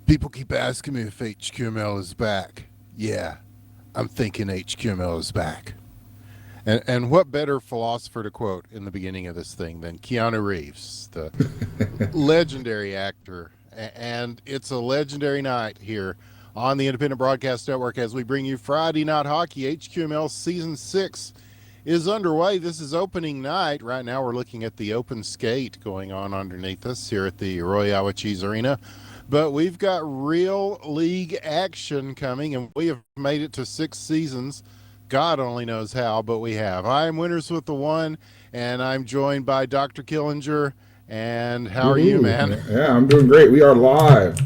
People keep asking me if HQML is back. Yeah, I'm thinking HQML is back. And what better philosopher to quote in the beginning of this thing than Keanu Reeves, the legendary actor. And it's a legendary night here on the Independent Broadcast Network as we bring you Friday Night Hockey. HQML Season 6 is underway. This is opening night. Right now we're looking at the open skate going on underneath us here at the Royal Cheese Arena. But we've got real league action coming, and we have made it to 6 seasons. God only knows how, but we have. I am Winners with the One, and I'm joined by Dr. Killinger. And how are you, man? Yeah, I'm doing great. We are live.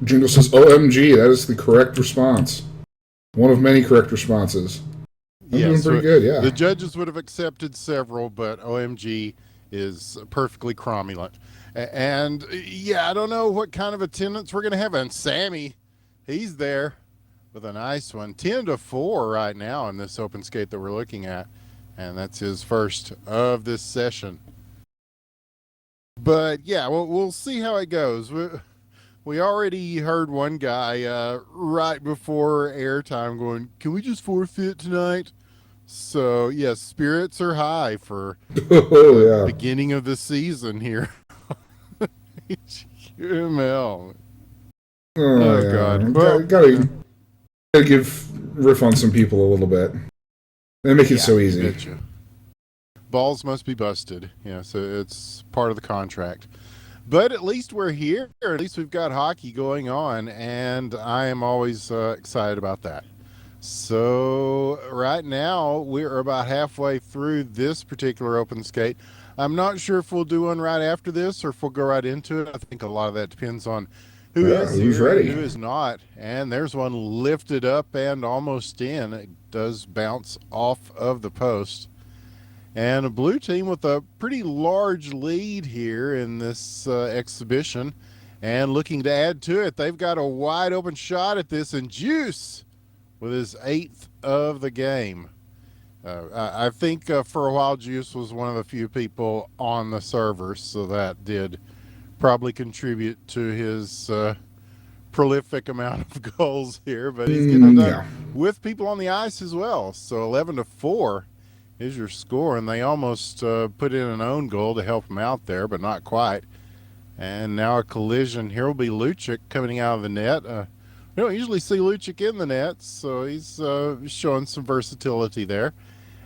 Jingle says, OMG, that is the correct response. One of many correct responses. I'm doing pretty good, yeah. The judges would have accepted several, but OMG is perfectly cromulent. And, yeah, I don't know what kind of attendance we're going to have. And Sammy, he's there with a nice one. 10-4 right now in this open skate that we're looking at. And that's his first of this session. But, yeah, we'll see how it goes. We already heard one guy right before airtime going, can we just forfeit tonight? So, yes, spirits are high for the beginning of the season here. HQML. Oh, God. Well, gotta riff on some people a little bit. They make it so easy. Balls must be busted. Yeah, so it's part of the contract. But at least we're here. At least we've got hockey going on, and I am always excited about that. So right now, we're about halfway through this particular open skate. I'm not sure if we'll do one right after this or if we'll go right into it. I think a lot of that depends on who's ready, who is not. And there's one lifted up and almost in. It does bounce off of the post. And a blue team with a pretty large lead here in this exhibition. And looking to add to it, they've got a wide open shot at this. And Juice with his 8th of the game. I think for a while Juice was one of the few people on the server, so that did probably contribute to his prolific amount of goals here. But he's getting it done with people on the ice as well. So 11-4 is your score, and they almost put in an own goal to help him out there, but not quite. And now a collision. Here will be Lucic coming out of the net. We don't usually see Lucic in the net, so he's showing some versatility there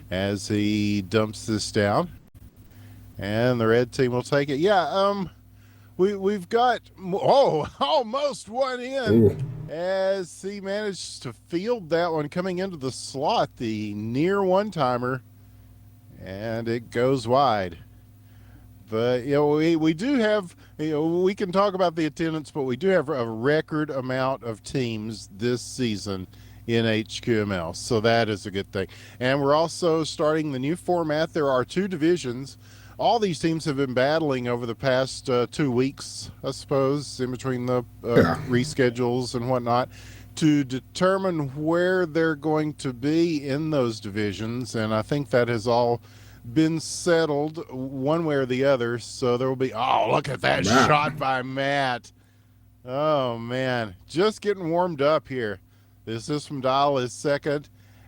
as he dumps this down. And the red team will take it. Yeah, we've got almost one in as he managed to field that one coming into the slot, the near one-timer, and it goes wide. But, we do have, we can talk about the attendance, but we do have a record amount of teams this season in HQML. So that is a good thing. And we're also starting the new format. There are 2 divisions. All these teams have been battling over the past 2 weeks, I suppose, in between the reschedules and whatnot, to determine where they're going to be in those divisions. And I think that has all been settled one way or the other. So there will be, look at that shot by Matt. Oh, man. Just getting warmed up here. This is from Dial is second.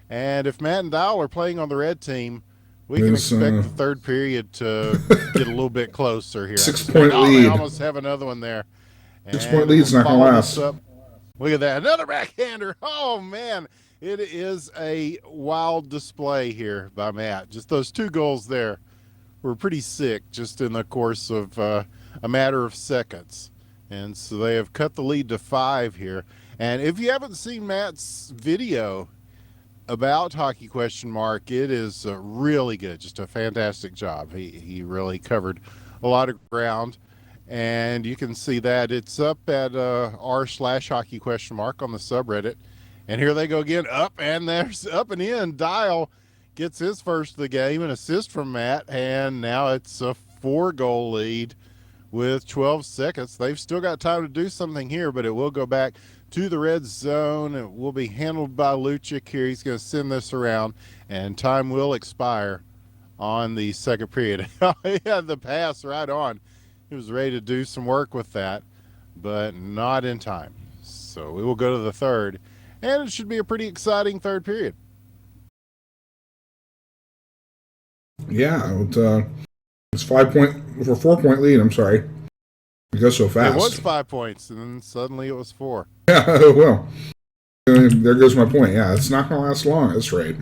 And if Matt and Dial are playing on the red team, we can expect the third period to get a little bit closer here. 6-point lead. They almost have another one there. 6-point lead's not going to last. Look at that. Another backhander. Oh, man. It is a wild display here by Matt. Just those 2 goals there were pretty sick just in the course of a matter of seconds. And so they have cut the lead to 5 here. And if you haven't seen Matt's video about Hockey Question Mark, it is really good. Just a fantastic job. He really covered a lot of ground. And you can see that it's up at r/Hockey Question Mark on the subreddit. And here they go again, up, and there's up and in. Dial gets his first of the game, an assist from Matt, and now it's a 4-goal lead with 12 seconds. They've still got time to do something here, but it will go back to the red zone. It will be handled by Lucic here. He's going to send this around, and time will expire on the second period. He had the pass right on. He was ready to do some work with that. but not in time. So we will go to the third, and it should be a pretty exciting third period. Yeah, it's 4 point lead. I'm sorry, it goes so fast. It was 5 points, and then suddenly it was 4. Yeah, well, there goes my point. Yeah, it's not going to last long at this rate.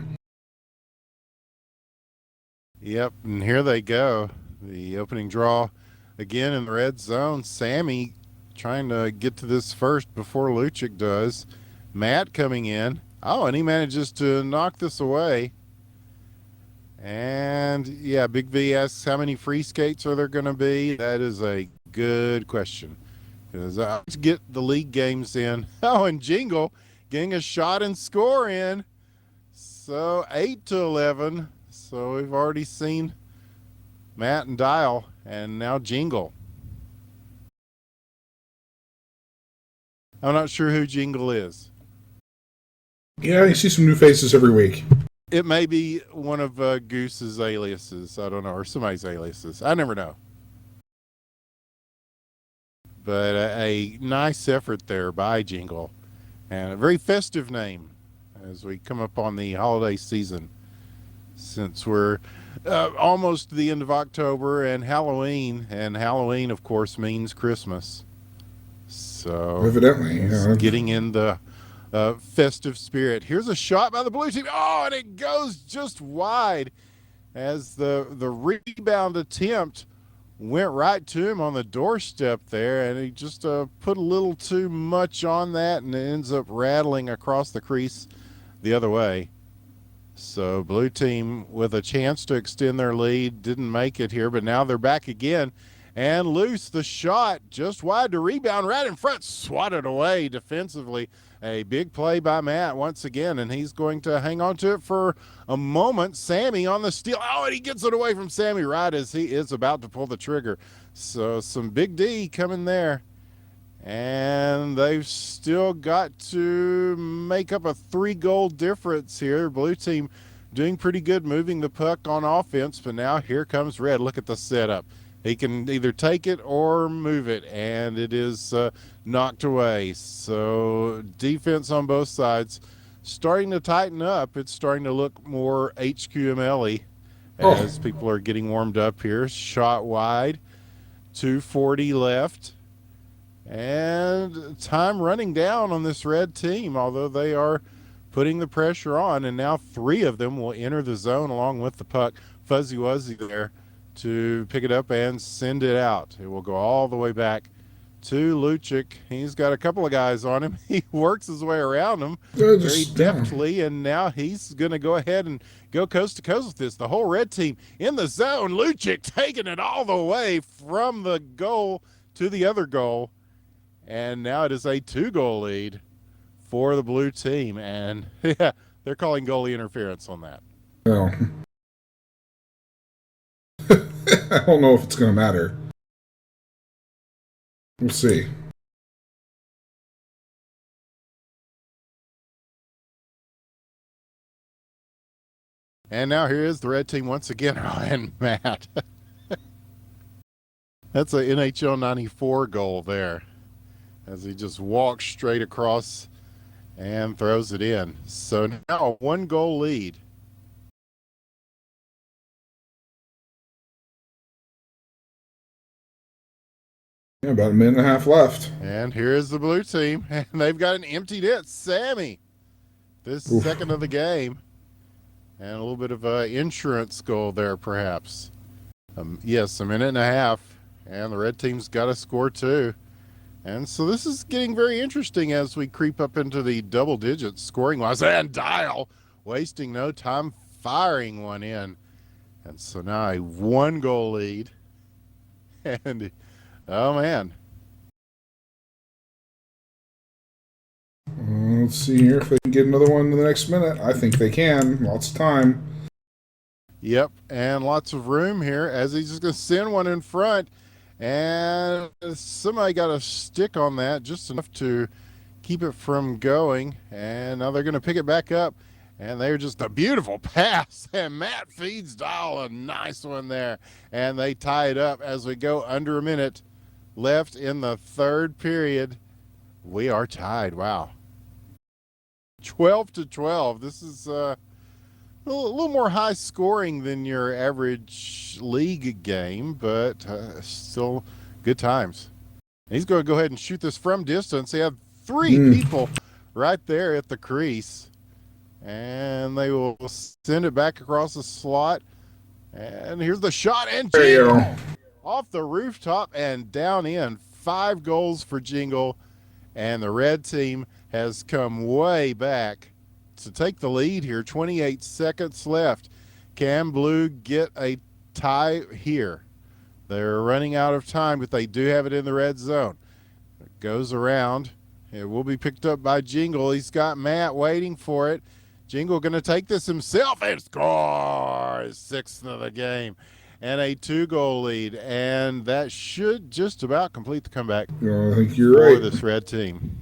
Yep, and here they go. The opening draw again in the red zone. Sammy trying to get to this first before Lucic does. Matt coming in. Oh, and he manages to knock this away. And yeah, Big V asks how many free skates are there going to be? That is a good question. Because I always get the league games in. Oh, and Jingle getting a shot and score in. So 8-11. So we've already seen Matt and Dial, and now Jingle. I'm not sure who Jingle is. Yeah, you see some new faces every week. It may be one of Goose's aliases. I don't know, or somebody's aliases. I never know. But a nice effort there by Jingle, and a very festive name as we come up on the holiday season. Since we're almost the end of October and Halloween, of course, means Christmas. So Evidently, getting in the festive spirit. Here's a shot by the blue team. Oh, and it goes just wide as the rebound attempt went right to him on the doorstep there, and he just put a little too much on that, and it ends up rattling across the crease the other way. So blue team with a chance to extend their lead didn't make it here, but now they're back again. And Loose, the shot just wide to rebound right in front, swatted away defensively. A big play by Matt once again, and he's going to hang on to it for a moment. Sammy on the steal. Oh, and he gets it away from Sammy right as he is about to pull the trigger. So some big D coming there. And they've still got to make up a 3-goal difference here. Blue team doing pretty good moving the puck on offense, but now here comes Red. Look at the setup. He can either take it or move it, and it is knocked away. So defense on both sides starting to tighten up. It's starting to look more HQML-y as people are getting warmed up here. Shot wide, 2:40 left. And time running down on this Red team, although they are putting the pressure on, and now 3 of them will enter the zone along with the puck. Fuzzy Wuzzy there to pick it up and send it out. It will go all the way back to Lucic. He's got a couple of guys on him. He works his way around them very deftly, and now he's going to go ahead and go coast to coast with this. The whole Red team in the zone. Lucic taking it all the way from the goal to the other goal. And now it is a 2-goal lead for the blue team. And yeah, they're calling goalie interference on that. Well, I don't know if it's going to matter. We'll see. And now here is the Red team once again. Oh, and Matt. That's a NHL 94 goal there, as he just walks straight across and throws it in. So now a 1-goal lead. Yeah, about a minute and a half left. And here is the blue team, and they've got an empty net. Sammy, this second of the game. And a little bit of an insurance goal there, perhaps. Yes, a minute and a half, and the Red team's got to score too. And so this is getting very interesting as we creep up into the double digits scoring-wise. And Dial wasting no time firing one in. And so now a 1-goal lead. And, oh, man. Let's see here if they can get another one in the next minute. I think they can. Lots of time. Yep, and lots of room here as he's just going to send one in front. And somebody got a stick on that, just enough to keep it from going. And now they're going to pick it back up. And they're just a beautiful pass. And Matt feeds Dial a nice one there. And they tie it up as we go under a minute left in the third period. We are tied. Wow. 12-12. This is a little more high scoring than your average league game, but still good times. And he's going to go ahead and shoot this from distance. They have three people right there at the crease, and they will send it back across the slot. And here's the shot, and Jingle off the rooftop and down in. 5 goals for Jingle, and the red team has come way back to take the lead here. 28 seconds left. Can Blue get a tie here? They're running out of time, but they do have it in the red zone. It goes around. It will be picked up by Jingle. He's got Matt waiting for it. Jingle going to take this himself and scores. 6th of the game and a 2-goal lead. And that should just about complete the comeback I think you're for right. this red team.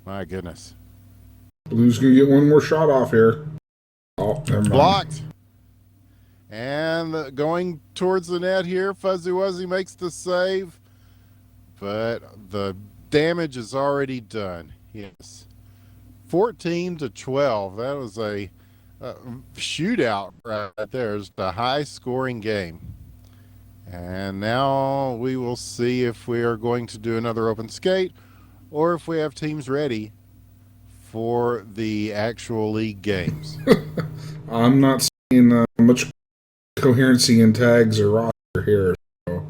My goodness. Blue's going to get one more shot off here. Oh, never mind. Blocked. And going towards the net here, Fuzzy Wuzzy makes the save. But the damage is already done. Yes. 14-12. That was a shootout right there. It's a high-scoring game. And now we will see if we are going to do another open skate or if we have teams ready for the actual league games. I'm not seeing much coherency in tags or roster here. So.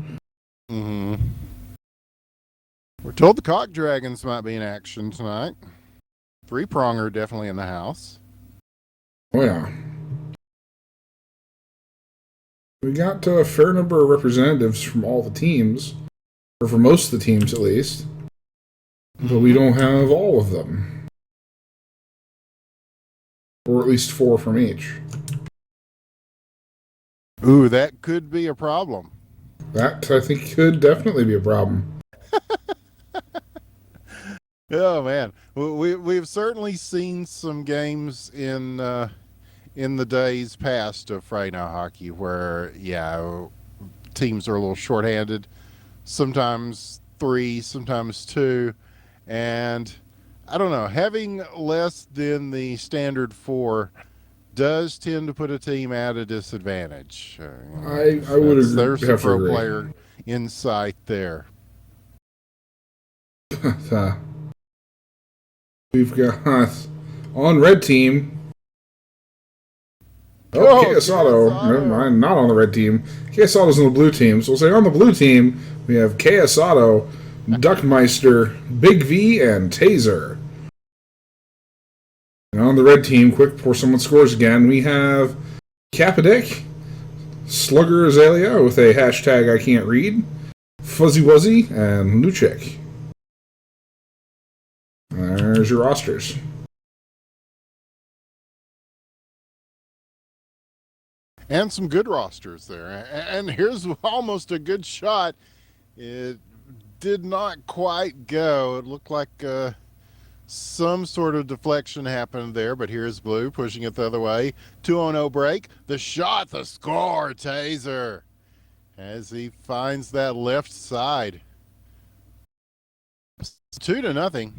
We're told the Cock Dragons might be in action tonight. 3-pronger definitely in the house. Oh, yeah. We got a fair number of representatives from all the teams, or for most of the teams at least, but we don't have all of them. Or at least 4 from each. Ooh, that could be a problem. That, I think, could definitely be a problem. Oh, man. We've certainly seen some games in the days past of Friday Night Hockey where, teams are a little shorthanded. Sometimes 3, sometimes 2. And I don't know, having less than the standard 4 does tend to put a team at a disadvantage. I would agree. There's some pro player insight there. We've got on red team. Oh, KSauto. Never mind, not on the red team. KSauto's on the blue team. So we'll say on the blue team, we have KSauto, Duckmeister, Big V, and Taser. And on the red team, quick before someone scores again, we have Kapadik, Slugger Azalea with a hashtag I can't read, Fuzzy Wuzzy, and Luchik. There's your rosters. And some good rosters there. And here's almost a good shot. It did not quite go. It looked like some sort of deflection happened there, but here's Blue pushing it the other way. 2-0 break. The shot, the score, Taser, as he finds that left side. 2-0.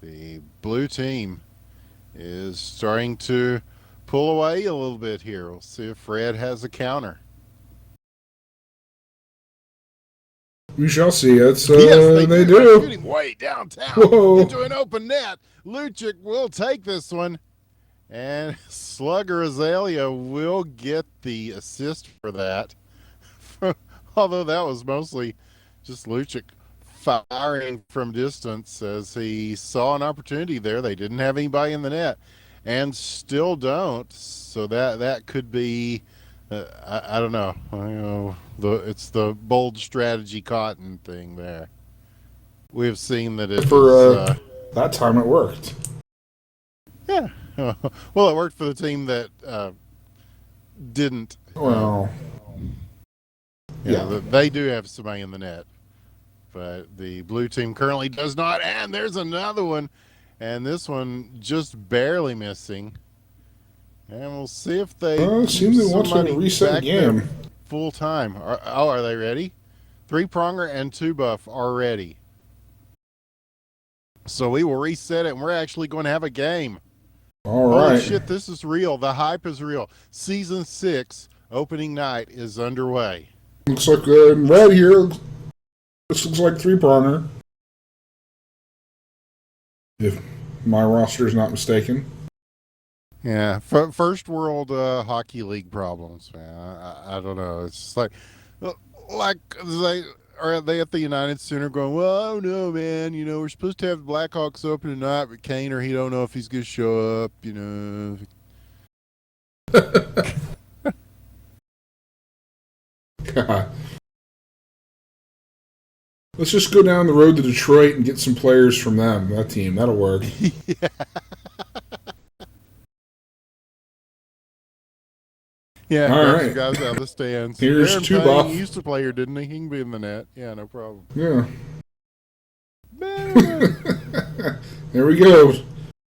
The blue team is starting to pull away a little bit here. We'll see if Fred has a counter. We shall see. It's yes, they do. Shooting way downtown. Whoa. Into an open net. Luchik will take this one, and Slugger Azalea will get the assist for that. Although that was mostly just Luchik firing from distance as he saw an opportunity there. They didn't have anybody in the net, and still don't. So that could be, I don't know. It's the bold strategy cotton thing there. We've seen that it for that time it worked. Yeah. Well, it worked for the team that didn't. Well, they do have somebody in the net, but the blue team currently does not. And there's another one, and this one just barely missing. And we'll see if they seem they want to reset the game full time. Are they ready? 3-pronger and 2-buff are ready. So we will reset it, and we're actually going to have a game. All Holy right. shit, this is real. The hype is real. Season 6 opening night is underway. Looks like in red here. This looks like 3-pronger. If my roster is not mistaken. Yeah, first world hockey league problems, man. I don't know. It's just like they at the United Center going, well, I don't know, man. You know, we're supposed to have the Blackhawks open tonight, but Kaner, he don't know if he's going to show up. You know. God. Let's just go down the road to Detroit and get some players from them. That team, that'll work. Yeah. Yeah, All grab right. some guys out of the stands. Here's Aaron 2-buff. Payne, he used to play here, didn't he? He can be in the net. Yeah, no problem. Yeah. There we go.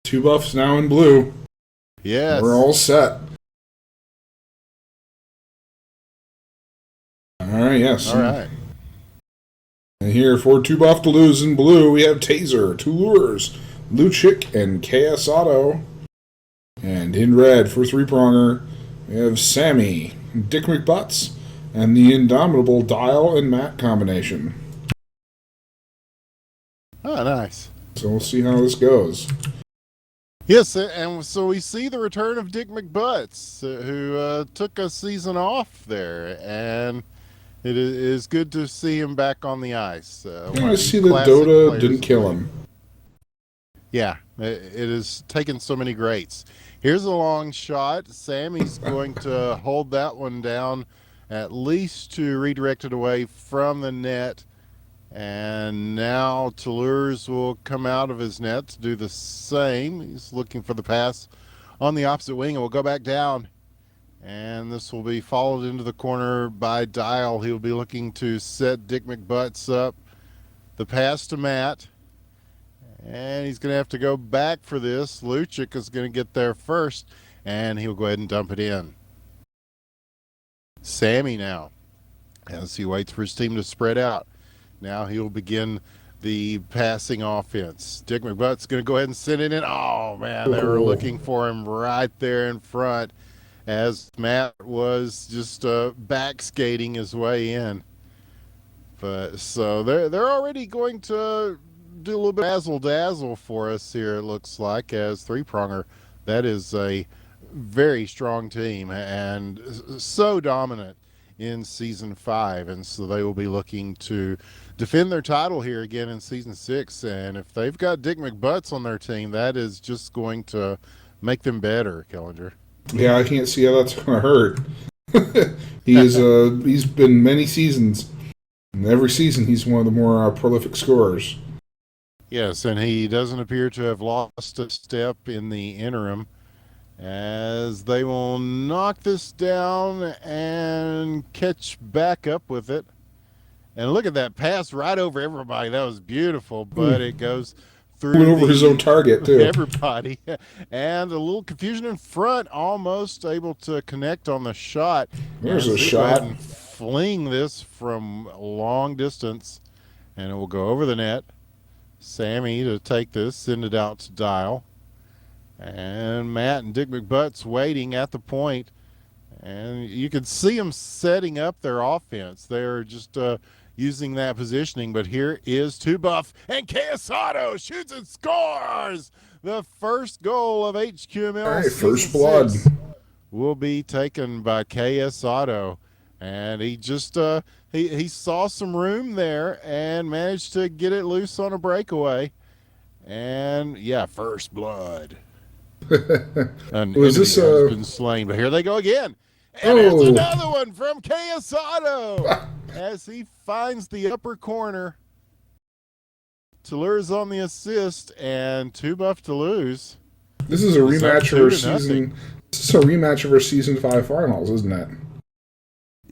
2-buffs now in blue. Yes. We're all set. All right, yes. All right. And here for 2-buff to lose in blue, we have Taser, Touleurs, Luchik, and KS Auto. And in red for 3-pronger, we have Sammy, Dick McButts, and the indomitable Dial and Matt combination. Oh, nice. So we'll see how this goes. Yes, and so we see the return of Dick McButts, who took a season off there, and it is good to see him back on the ice. I see that Dota didn't kill him. Yeah, it has taken so many greats. Here's a long shot. Sammy's going to hold that one down, at least to redirect it away from the net. And now Touleurs will come out of his net to do the same. He's looking for the pass on the opposite wing, and will go back down. And this will be followed into the corner by Dial. He'll be looking to set Dick McButts up. The pass to Matt. And he's going to have to go back for this. Luchik is going to get there first, and he'll go ahead and dump it in. Sammy now, as he waits for his team to spread out. Now he'll begin the passing offense. Dick McButt's going to go ahead and send it in. Oh, man, they were looking for him right there in front as Matt was just back skating his way in. But so they're already going to do a little bit of razzle-dazzle for us here, it looks like, as 3-pronger. That is a very strong team and so dominant in Season 5, and so they will be looking to defend their title here again in Season 6, and if they've got Dick McButts on their team, that is just going to make them better, Kellinger. Yeah, I can't see how that's going to hurt. He's been many seasons, and every season he's one of the more prolific scorers. Yes, and he doesn't appear to have lost a step in the interim, as they will knock this down and catch back up with it. And look at that pass right over everybody. That was beautiful, but it goes through over his own target, too. Everybody. And a little confusion in front, almost able to connect on the shot. There's a shot. And fling this from a long distance, and it will go over the net. Sammy to take this, send it out to Dial. And Matt and Dick McButts waiting at the point. And you can see them setting up their offense. They're just using that positioning. But here is 2-buff. And Casato shoots and scores! The first goal of HQML. All right, first blood will be taken by KS Auto. And he just he saw some room there and managed to get it loose on a breakaway. And yeah, first blood. An Was enemy this has been slain, but here they go again. And there's another one from KS Auto as he finds the upper corner. Touleurs on the assist, and 2-buff to lose. This is a rematch of our season. This is a rematch of our Season 5 finals, isn't it?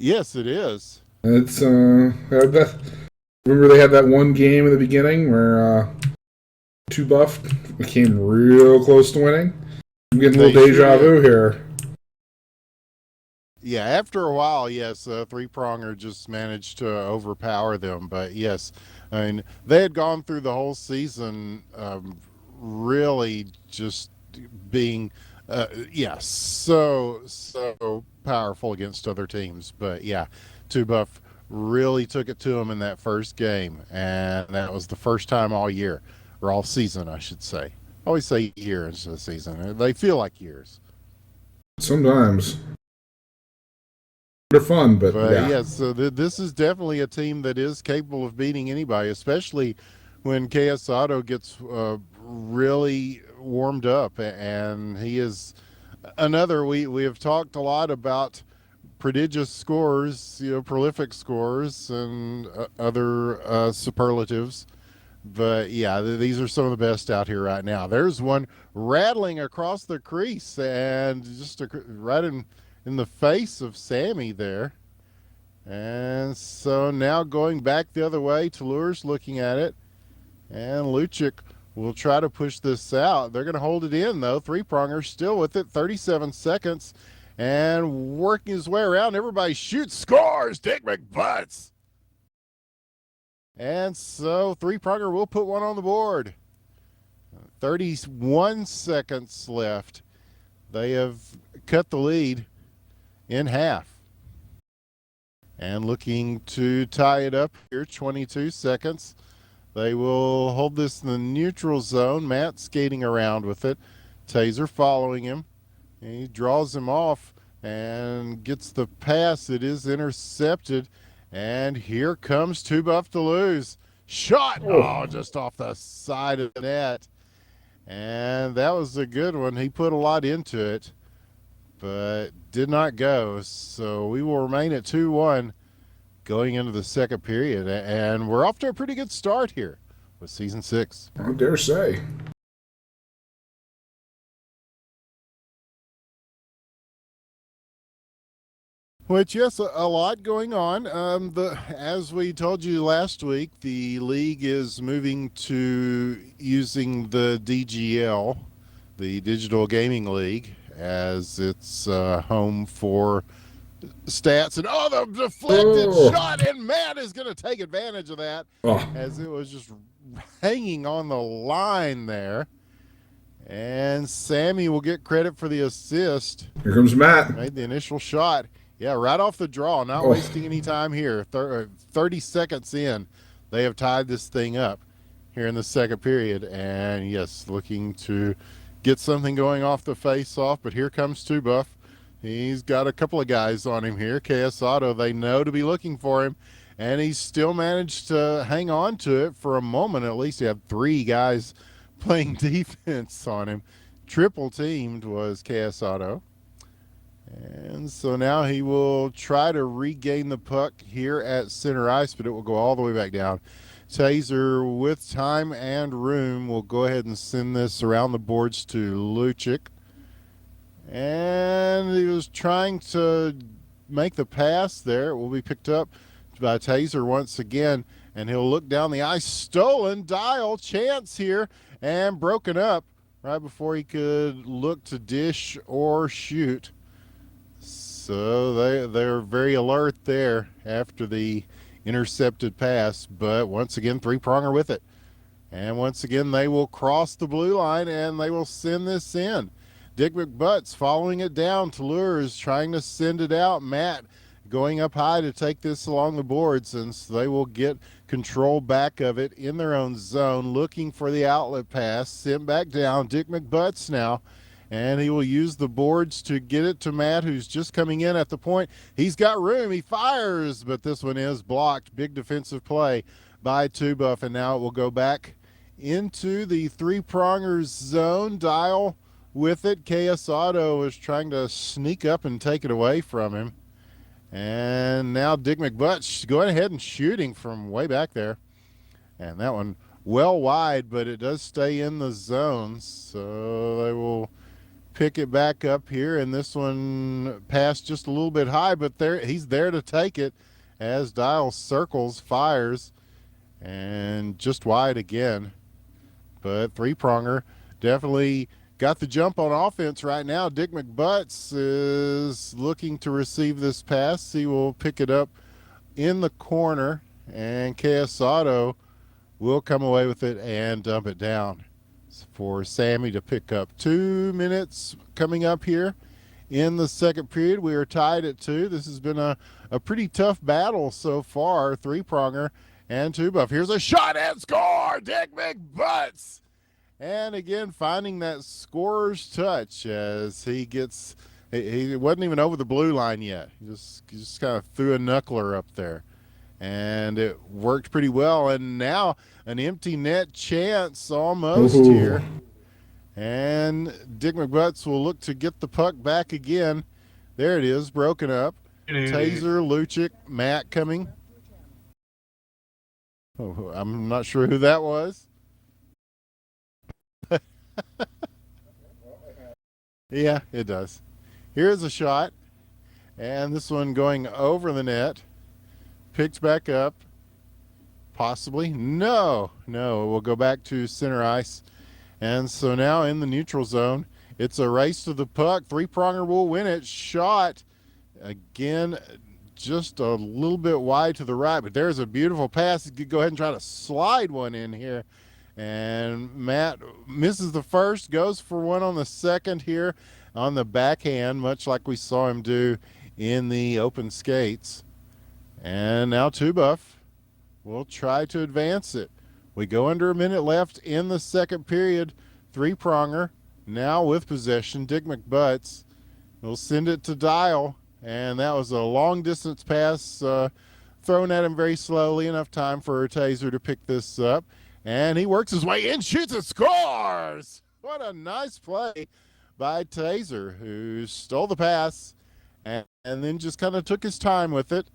Yes, it is. It's remember they had that one game in the beginning where 2-buff came real close to winning. I'm getting a little deja vu here. Yeah, after a while, yes, three pronger just managed to overpower them. But yes, I mean they had gone through the whole season, really just being, yeah, so powerful against other teams. But yeah, Two Buff really took it to them in that first game, and that was the first time all year or all season, I should say. I always say years of the season. They feel like years. Sometimes they're fun, but But yeah. yeah, so this is definitely a team that is capable of beating anybody, especially when KS Auto gets really warmed up. And he is another. We have talked a lot about prodigious scores, prolific scores, and other superlatives. But yeah, these are some of the best out here right now. There's one rattling across the crease and just right in the face of Sammy there. And so now going back the other way, Toulour's looking at it, and Lucic will try to push this out. They're going to hold it in, though. Three pronger still with it, 37 seconds, and working his way around. Everybody shoots, scores, Dick McButts. And so three pronger will put one on the board. 31 seconds left. They have cut the lead in half. And looking to tie it up here, 22 seconds. They will hold this in the neutral zone. Matt skating around with it. Taser following him. He draws him off and gets the pass. It is intercepted. And here comes Two Buff to lose. Shot! Oh, Oh, just off the side of the net. And that was a good one. He put a lot into it, but did not go. So we will remain at 2-1 going into the second period. And we're off to a pretty good start here with season 6. I dare say. Which, yes, a lot going on. As we told you last week, the league is moving to using the DGL, the Digital Gaming League, as its home for stats. And the deflected Oh, shot, and Matt is going to take advantage of that oh, as it was just hanging on the line there. And Sammy will get credit for the assist. here comes Matt. Made the initial shot. Yeah, right off the draw, not Oh, wasting any time here. 30 seconds in, they have tied this thing up here in the second period. And yes, looking to get something going off the face off. But here comes Two Buff. He's got a couple of guys on him here. KS Auto, they know to be looking for him. And he's still managed to hang on to it for a moment. At least he had three guys playing defense on him. Triple teamed was KS Auto. And so now he will try to regain the puck here at center ice, but it will go all the way back down. Taser, with time and room, will go ahead and send this around the boards to Lucic. And he was trying to make the pass there. It will be picked up by Taser once again, and he'll look down the ice. Stolen dial chance here and broken up right before he could look to dish or shoot. So they're very alert there after the intercepted pass, but once again, three pronger with it. And once again, they will cross the blue line and they will send this in. Dick McButts following it down. Toulour's trying to send it out. Matt going up high to take this along the boards, and so they will get control back of it in their own zone, looking for the outlet pass. Sent back down. Dick McButts now. And he will use the boards to get it to Matt, who's just coming in at the point. He's got room. He fires, but this one is blocked. Big defensive play by Two Buff, and now it will go back into the three prongers zone. Dial with it. KS Auto is trying to sneak up and take it away from him. And now Dick McButts going ahead and shooting from way back there. And that one well wide, but it does stay in the zone. So they will pick it back up here, and this one passed just a little bit high, but he's there to take it as Dial circles, fires, and just wide again. But three pronger definitely got the jump on offense right now. Dick McButts is looking to receive this pass. He will pick it up in the corner, and KS Auto will come away with it and dump it down for Sammy to pick up. 2 minutes coming up here in the second period. We are tied at 2. This has been a pretty tough battle so far. Three-pronger and two buff. Here's a shot and score! Dick McButts! And again, finding that scorer's touch as he gets, he wasn't even over the blue line yet. He just kind of threw a knuckler up there. And it worked pretty well. And now an empty net chance almost here. And Dick McButts will look to get the puck back again. There it is, broken up. Taser, Lucic, Matt coming. Oh, I'm not sure who that was. Yeah, it does. Here's a shot. And this one going over the net. Picked back up. Possibly. No. We'll go back to center ice. And so now in the neutral zone, it's a race to the puck. Three-pronger will win it. Shot. Again, just a little bit wide to the right. But there's a beautiful pass. You could go ahead and try to slide one in here. And Matt misses the first, goes for one on the second here on the backhand, much like we saw him do in the open skates. And now two buff will try to advance it. We go under a minute left in the second period. Three-pronger now with possession. Dick McButts will send it to Dial. And that was a long-distance pass thrown at him very slowly, enough time for Taser to pick this up. And he works his way in, shoots and scores! What a nice play by Taser, who stole the pass and then just kind of took his time with it.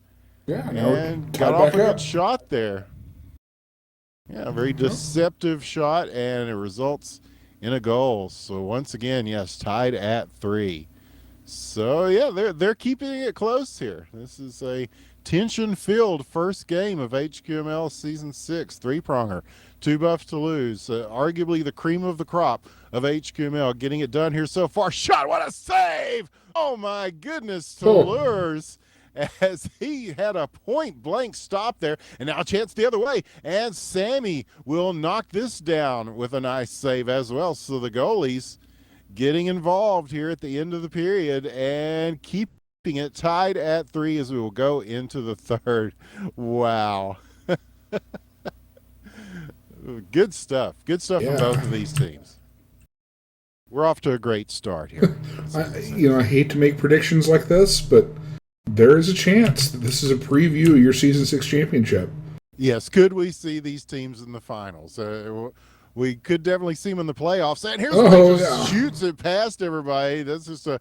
Yeah, and got off a good shot there. Yeah, a very deceptive shot, and it results in a goal. So once again, yes, tied at 3. So yeah, they're keeping it close here. This is a tension-filled first game of HQML Season 6. Three-pronger, two buffs to lose. Arguably the cream of the crop of HQML, getting it done here so far. Shot, what a save! Oh my goodness, Toulouse, as he had a point-blank stop there, and now a chance the other way, and Sammy will knock this down with a nice save as well. So the goalies getting involved here at the end of the period and keeping it tied at 3 as we will go into the third. Wow. Good stuff from both of these teams. We're off to a great start here. I hate to make predictions like this, but there is a chance that this is a preview of your Season 6 championship. Yes, could we see these teams in the finals? We could definitely see them in the playoffs. And here's one who just shoots it past everybody. That's just a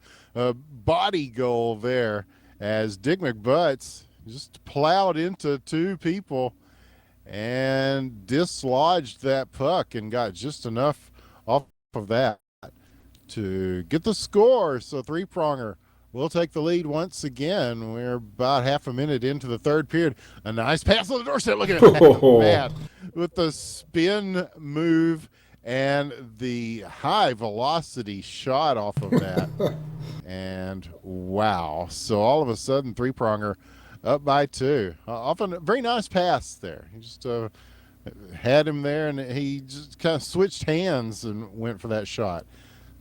body goal there as Dick McButts just plowed into two people and dislodged that puck and got just enough off of that to get the score. So three-pronger will take the lead once again. We're about half a minute into the third period. A nice pass on the doorstep. Look at Matt with the spin move and the high velocity shot off of that. And wow. So all of a sudden, three-pronger up by 2. Often a very nice pass there. He just had him there, and he just kind of switched hands and went for that shot.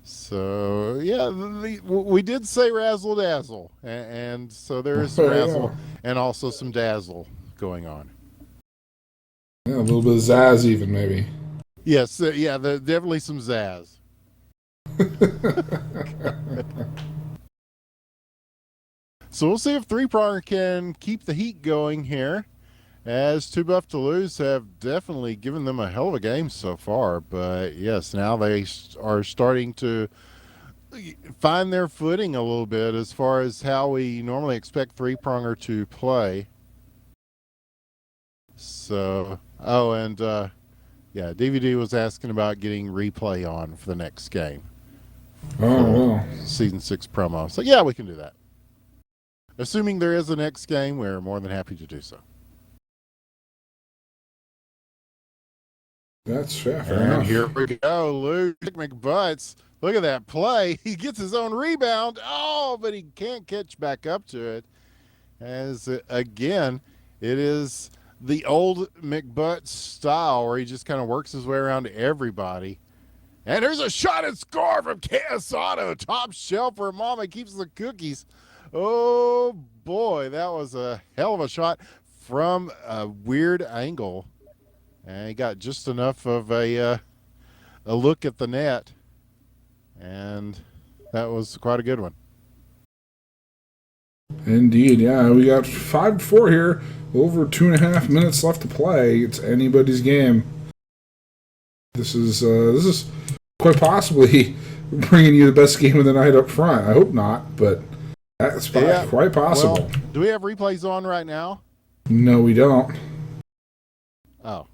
So yeah, we did say razzle dazzle, and so there is some razzle and also some dazzle going on. Yeah, a little bit of zazz, even maybe. Yes, definitely some zazz. So we'll see if three-pronger can keep the heat going here, as Two Buff Toulouse have definitely given them a hell of a game so far. But yes, now they are starting to find their footing a little bit as far as how we normally expect three-pronger to play. So, DVD was asking about getting replay on for the next game. Season 6 promo. So yeah, we can do that. Assuming there is a next game, we're more than happy to do so. That's fair And enough. here we go. Luke McButts. Look at that play. He gets his own rebound. Oh, but he can't catch back up to it. As again, it is the old McButt style where he just kind of works his way around everybody. And there's a shot and score from Casato. Top shelf where Mama keeps the cookies. Oh, boy. That was a hell of a shot from a weird angle. And he got just enough of a look at the net. And that was quite a good one. Indeed, yeah. We got 5-4 here. Over 2.5 minutes left to play. It's anybody's game. This is quite possibly bringing you the best game of the night up front. I hope not, but that's quite possible. Well, do we have replays on right now? No, we don't. Oh.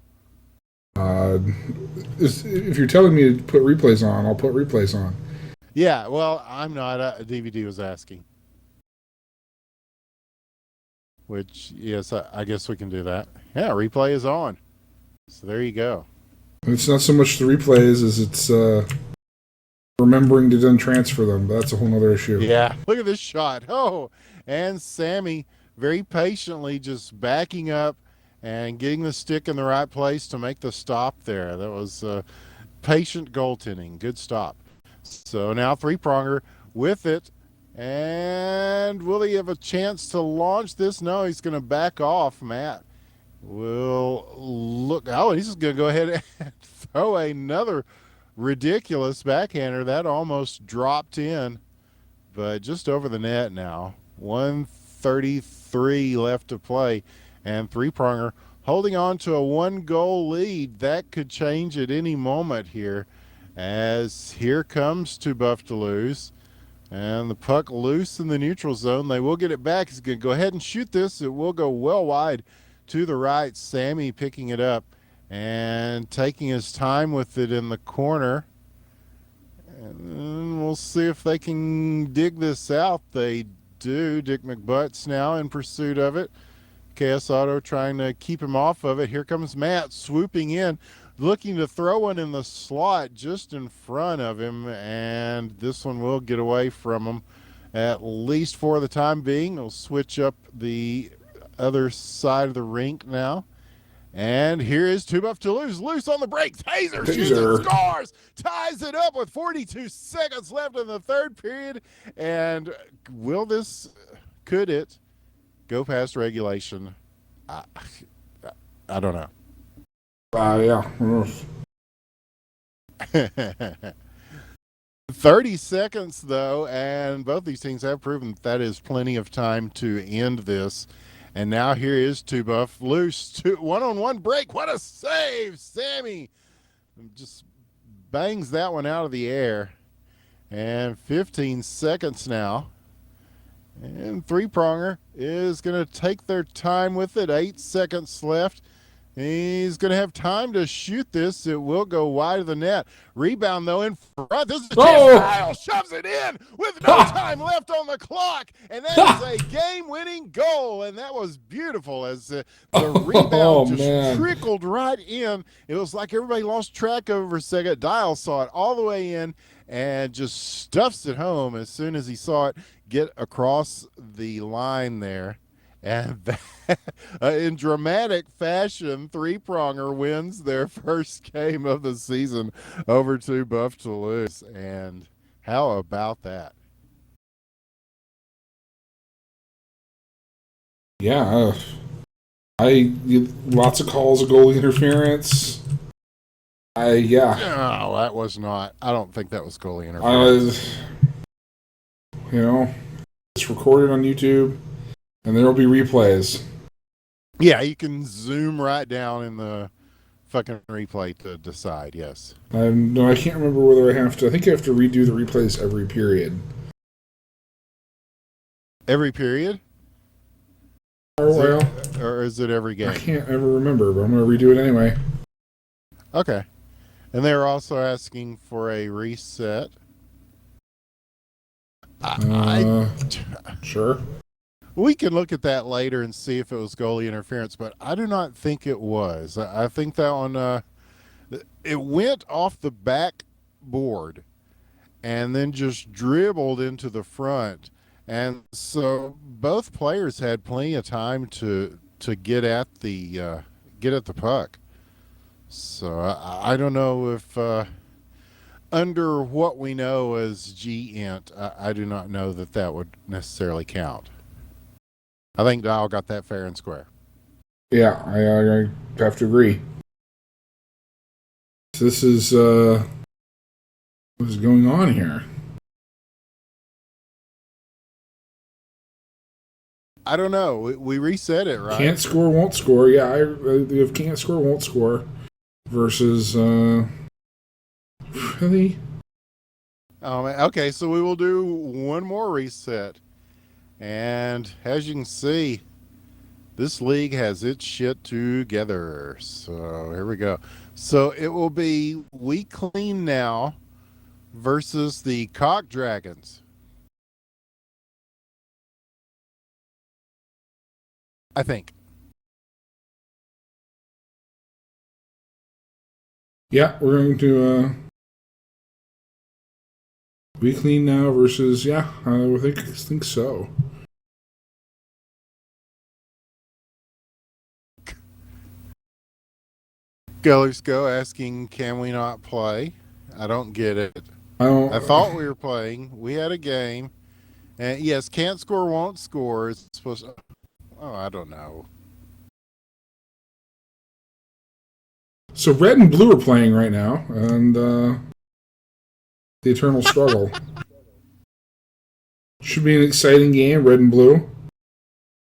If you're telling me to put replays on, I'll put replays on. Yeah, well, I'm not. DVD was asking. Which, yes, I guess we can do that. Yeah, replay is on. So there you go. It's not so much the replays as it's remembering to then transfer them. But that's a whole other issue. Yeah, look at this shot. Oh, and Sammy very patiently just backing up and getting the stick in the right place to make the stop there. That was patient goaltending. Good stop. So now three-pronger with it. And will he have a chance to launch this? No, he's going to back off, Matt. Will look. Oh, he's just going to go ahead and throw another ridiculous backhander. That almost dropped in, but just over the net now. 1:33 left to play, and three-pronger holding on to a one-goal lead. That could change at any moment here, as here comes Too Buff to Lose. And the puck loose in the neutral zone. They will get it back. He's going to go ahead and shoot this. It will go well wide to the right. Sammy picking it up and taking his time with it in the corner. And we'll see if they can dig this out. They do. Dick McButt's now in pursuit of it. KS Auto trying to keep him off of it. Here comes Matt swooping in, looking to throw one in the slot just in front of him, and this one will get away from him, at least for the time being. He'll switch up the other side of the rink now. And here is Too Buff to Lose. Loose on the break. Taser shoots and scores. Ties it up with 42 seconds left in the third period. And could it go past regulation? I don't know. Yeah. 30 seconds, though, and both these teams have proven that is plenty of time to end this. And now here is Too Buff loose. One-on-one break. What a save. Sammy just bangs that one out of the air. And 15 seconds now. And three-pronger is going to take their time with it. 8 seconds left. He's going to have time to shoot this. It will go wide of the net. Rebound, though, in front. This is Kyle. Shoves it in with no time left on the clock. And that is a game-winning goal. And that was beautiful as the rebound trickled right in. It was like everybody lost track of it for a second. Dial saw it all the way in and just stuffs it home as soon as he saw it get across the line there. And that, in dramatic fashion, three-pronger wins their first game of the season over Too Buff to Lose. And how about that? Yeah. Lots of calls of goalie interference. No, that was not. I don't think that was goalie interference. It's recorded on YouTube. And there will be replays. Yeah, you can zoom right down in the fucking replay to decide, yes. No, I can't remember whether I think I have to redo the replays every period. Every period? Or is it every game? I can't ever remember, but I'm going to redo it anyway. Okay. And they're also asking for a reset. Sure. We can look at that later and see if it was goalie interference, but I do not think it was. I think that one It went off the backboard and then just dribbled into the front. And so both players had plenty of time to get at the puck. So I don't know if under what we know as G int, I do not know that that would necessarily count. I think Dial got that fair and square. Yeah, I have to agree. So this is what is going on here? I don't know. We reset it, right? Can't score, won't score. Yeah, we have can't score, won't score versus really. Oh man. Okay, so we will do one more reset. And as you can see, this league has its shit together. So here we go. So it will be We Clean Now versus the Cock Dragons. I think. Yeah, we're going to We Clean Now versus I think so. Galusko asking, can we not play? I don't get it. I don't. I thought we were playing. We had a game. And yes, can't score, won't score. It's supposed to, oh, I don't know. So red and blue are playing right now, and the eternal struggle. Should be an exciting game, red and blue.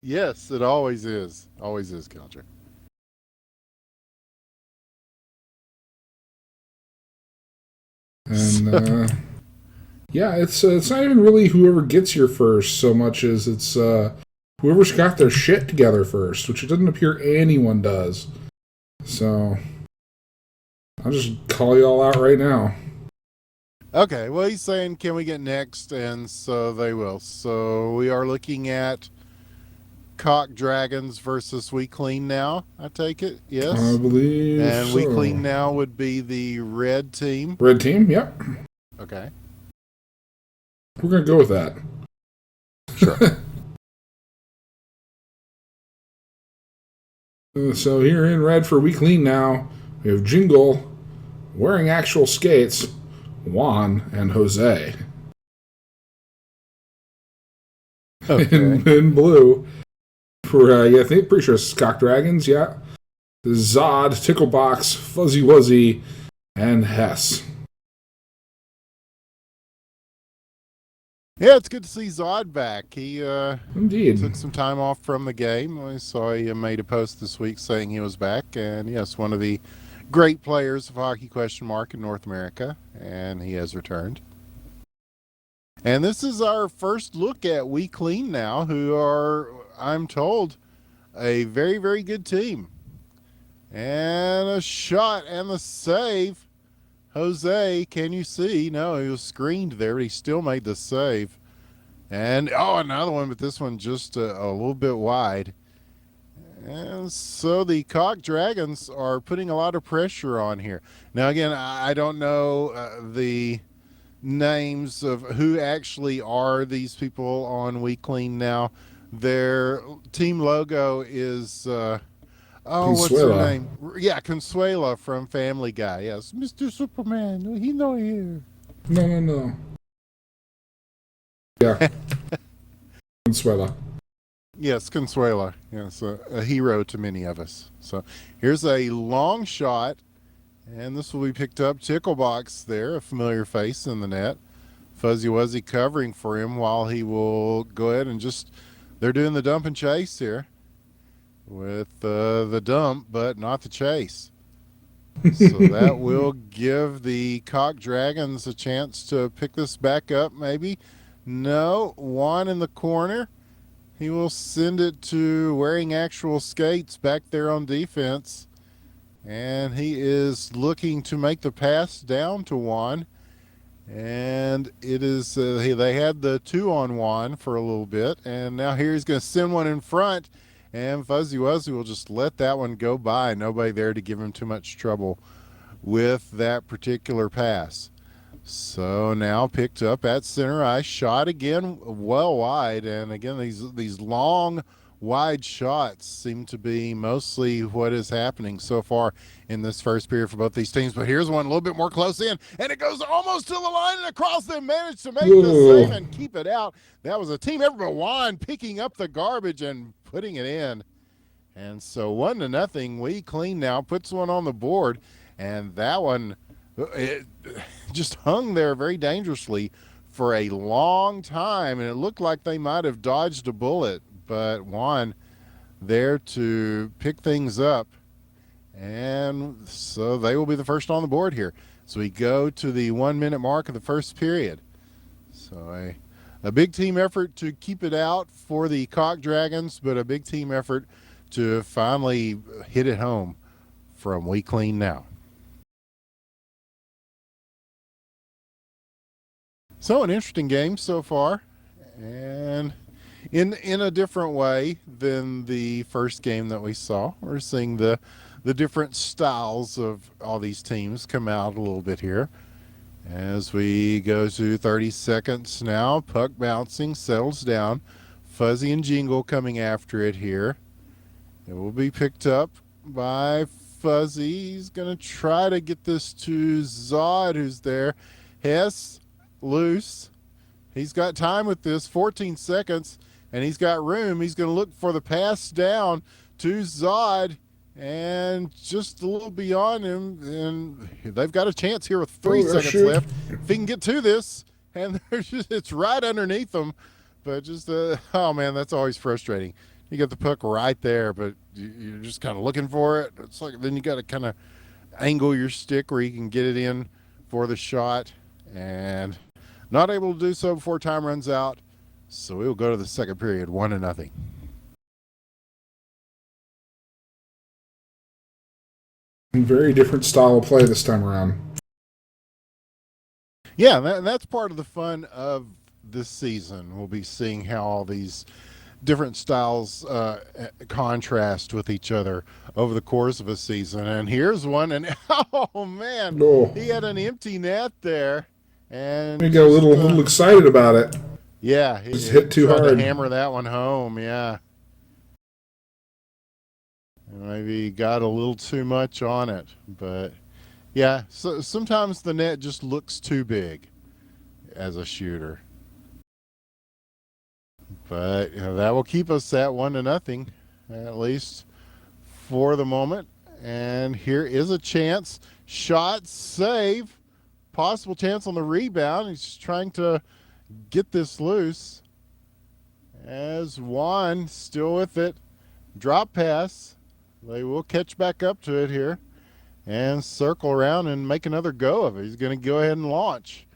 Yes, it always is. Always is, Counter. And it's not even really whoever gets here first so much as it's whoever's got their shit together first, which it doesn't appear anyone does. So I'll just call you all out right now. Okay, well, he's saying, can we get next? And so they will. So we are looking at Cock Dragons versus We Clean Now, I take it? Yes? I believe and so. We Clean Now would be the red team. Red team, yep. Okay. We're going to go with that. Sure. So here in red for We Clean Now, we have Jingle wearing actual skates, Juan, and Jose. Okay. In blue, for I think pretty sure it's Cock Dragons, yeah. Zod, Ticklebox, Fuzzy Wuzzy, and Hess. Yeah, it's good to see Zod back. He Indeed took some time off from the game. I saw he made a post this week saying he was back, and yes, one of the great players of Hockey Question Mark in North America, and he has returned. And this is our first look at We Clean Now, who are, I'm told, a very, very good team. And a shot and the save. Jose, can you see? No, he was screened there, but he still made the save. And, oh, another one, but this one just a little bit wide. And so the Cock Dragons are putting a lot of pressure on here. Now, again, I don't know the names of who actually are these people on We Clean Now. Their team logo is what's her name? Yeah, Consuela from Family Guy. Yes, Mr. Superman. He not here. No. Yeah. Consuela. Yes, Consuela. Yes, a hero to many of us. So here's a long shot, and this will be picked up. Ticklebox there, a familiar face in the net. Fuzzy Wuzzy covering for him while he will go ahead and just, they're doing the dump and chase here with the dump, but not the chase. So that will give the Cock Dragons a chance to pick this back up, maybe. No, Juan in the corner. He will send it to wearing actual skates back there on defense. And he is looking to make the pass down to Juan. And it is, they had the 2-on-1 for a little bit. And now here he's going to send one in front. And Fuzzy Wuzzy will just let that one go by. Nobody there to give him too much trouble with that particular pass. So now picked up at center ice, shot again well wide, and again these long wide shots seem to be mostly what is happening so far in this first period for both these teams. But here's one a little bit more close in, and it goes almost to the line and across. They managed to make the save and keep it out. That was a team effort, but Juan picking up the garbage and putting it in. And so 1-0, We Clean now puts one on the board, and that one it just hung there very dangerously for a long time, and it looked like they might have dodged a bullet, but Juan there to pick things up, and so they will be the first on the board here. So we go to the 1 minute mark of the first period. So a big team effort to keep it out for the Cock Dragons, but a big team effort to finally hit it home from We Clean now. So an interesting game so far, and in a different way than the first game that we saw. We're seeing the different styles of all these teams come out a little bit here. As we go to 30 seconds now, puck bouncing, settles down. Fuzzy and Jingle coming after it here. It will be picked up by Fuzzy. He's going to try to get this to Zod, who's there. Hess, loose. He's got time with this, 14 seconds, and he's got room. He's going to look for the pass down to Zod, and just a little beyond him, and they've got a chance here with 3 seconds left. If he can get to this, and it's right underneath them, but just, oh man, that's always frustrating. You got the puck right there, but you're just kind of looking for it. It's like then you got to kind of angle your stick where you can get it in for the shot, and not able to do so before time runs out. So we'll go to the second period, 1-0. Very different style of play this time around. Yeah, that's part of the fun of this season. We'll be seeing how all these different styles contrast with each other over the course of a season. And here's one, and oh man, he had an empty net there, and he got a little excited about it. Yeah, he hit too hard to hammer that one home. Yeah, and maybe got a little too much on it, but yeah. So sometimes the net just looks too big as a shooter. But that will keep us at 1-0, at least for the moment. And here is a chance. Shot, save, possible chance on the rebound. He's just trying to get this loose. As Juan still with it. Drop pass. They will catch back up to it here and circle around and make another go of it. He's going to go ahead and launch.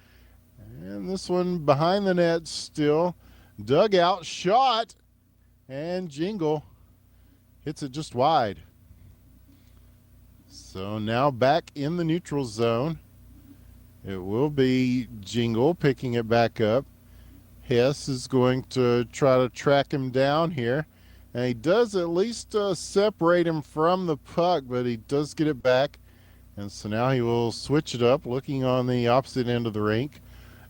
And this one behind the net still. Dugout shot, and Jingle hits it just wide. So now back in the neutral zone. It will be Jingle picking it back up. Hess is going to try to track him down here. And he does at least separate him from the puck, but he does get it back. And so now he will switch it up, looking on the opposite end of the rink.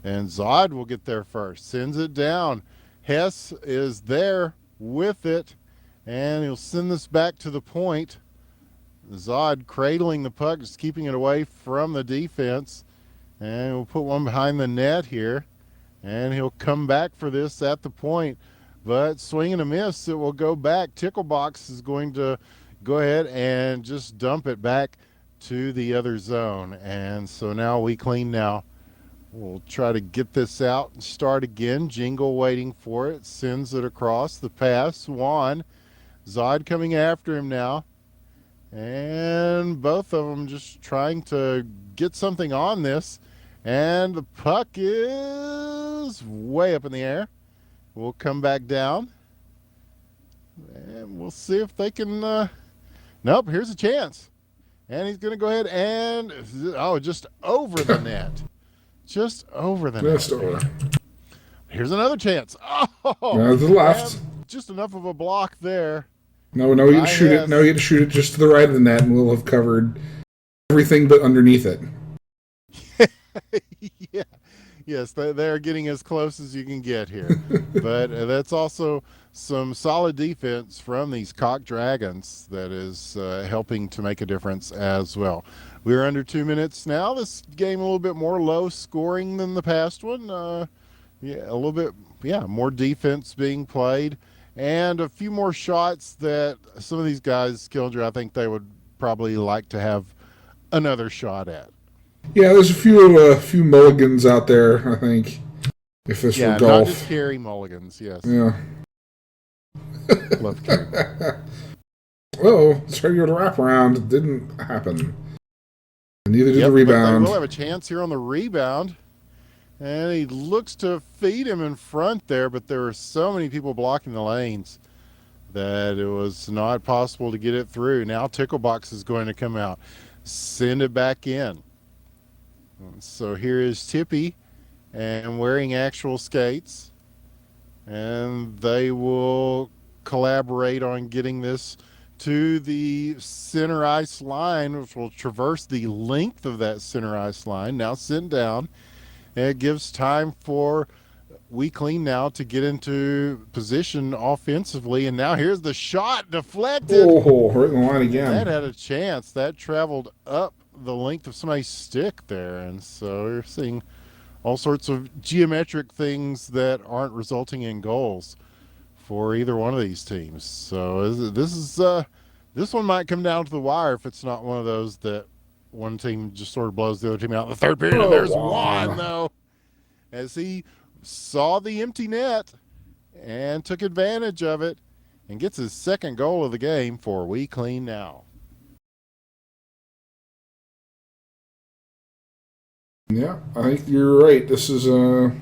And Zod will get there first, sends it down. Hess is there with it, and he'll send this back to the point. Zod cradling the puck, just keeping it away from the defense. And we'll put one behind the net here, and he'll come back for this at the point. But swing and a miss, it will go back. Ticklebox is going to go ahead and just dump it back to the other zone. And so now We Clean now. We'll try to get this out and start again. Jingle waiting for it. Sends it across. The pass. Juan. Zod coming after him now. And both of them just trying to get something on this. And the puck is way up in the air. We'll come back down. And we'll see if they can... Nope, here's a chance. And he's going to go ahead and... Oh, just over the net. Just over the net. Just over. Here's another chance. Oh, to the left. Just enough of a block there. No, you get to shoot it. No, you get to shoot it just to the right of the net, and we'll have covered everything but underneath it. Yeah. Yes, they're getting as close as you can get here. But that's also some solid defense from these Cock Dragons that is helping to make a difference as well. We're under 2 minutes now. This game a little bit more low scoring than the past one. Yeah, a little bit, yeah, more defense being played and a few more shots that some of these guys, Killnger, I think they would probably like to have another shot at. Yeah, there's a few mulligans out there, I think, if this were Yeah, not golf. just carry mulligans, yes. Yeah. Love carry. Well, let's try to go to wraparound. It didn't happen. Neither did the But rebound. they will have a chance here on the rebound. And he looks to feed him in front there, but there were so many people blocking the lanes that it was not possible to get it through. Now Ticklebox is going to come out. Send it back in. So here is Tippy and wearing actual skates. And they will collaborate on getting this to the center ice line, which will traverse the length of that center ice line. Now sent down. And it gives time for We Clean now to get into position offensively. And now here's the shot deflected. Oh, right in the line again. That had a chance. That traveled up the length of somebody's stick there. And so you're seeing all sorts of geometric things that aren't resulting in goals for either one of these teams. So this one might come down to the wire if it's not one of those that one team just sort of blows the other team out in the third period. And there's one, though, as he saw the empty net and took advantage of it and gets his second goal of the game for We Clean now. Yeah, I think you're right. This is when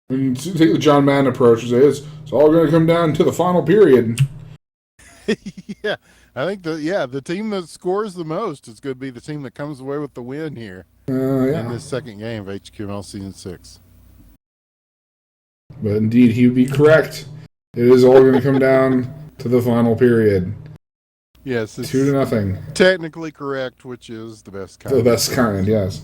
you take the John Madden approach, it's all going to come down to the final period. Yeah, I think the team that scores the most is going to be the team that comes away with the win here in this second game of HQML Season 6. But indeed, he would be correct. It is all going to come down to the final period. Yes, it's 2-0. Technically correct, which is the best kind. The best kind, yes.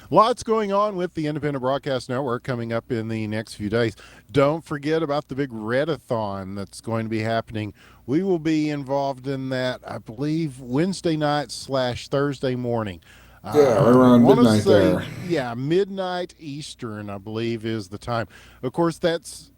Lots going on with the Independent Broadcast Network coming up in the next few days. Don't forget about the big Redathon that's going to be happening. We will be involved in that, I believe, Wednesday night / Thursday morning. Yeah, right around midnight there. Yeah, midnight Eastern, I believe, is the time. Of course, there's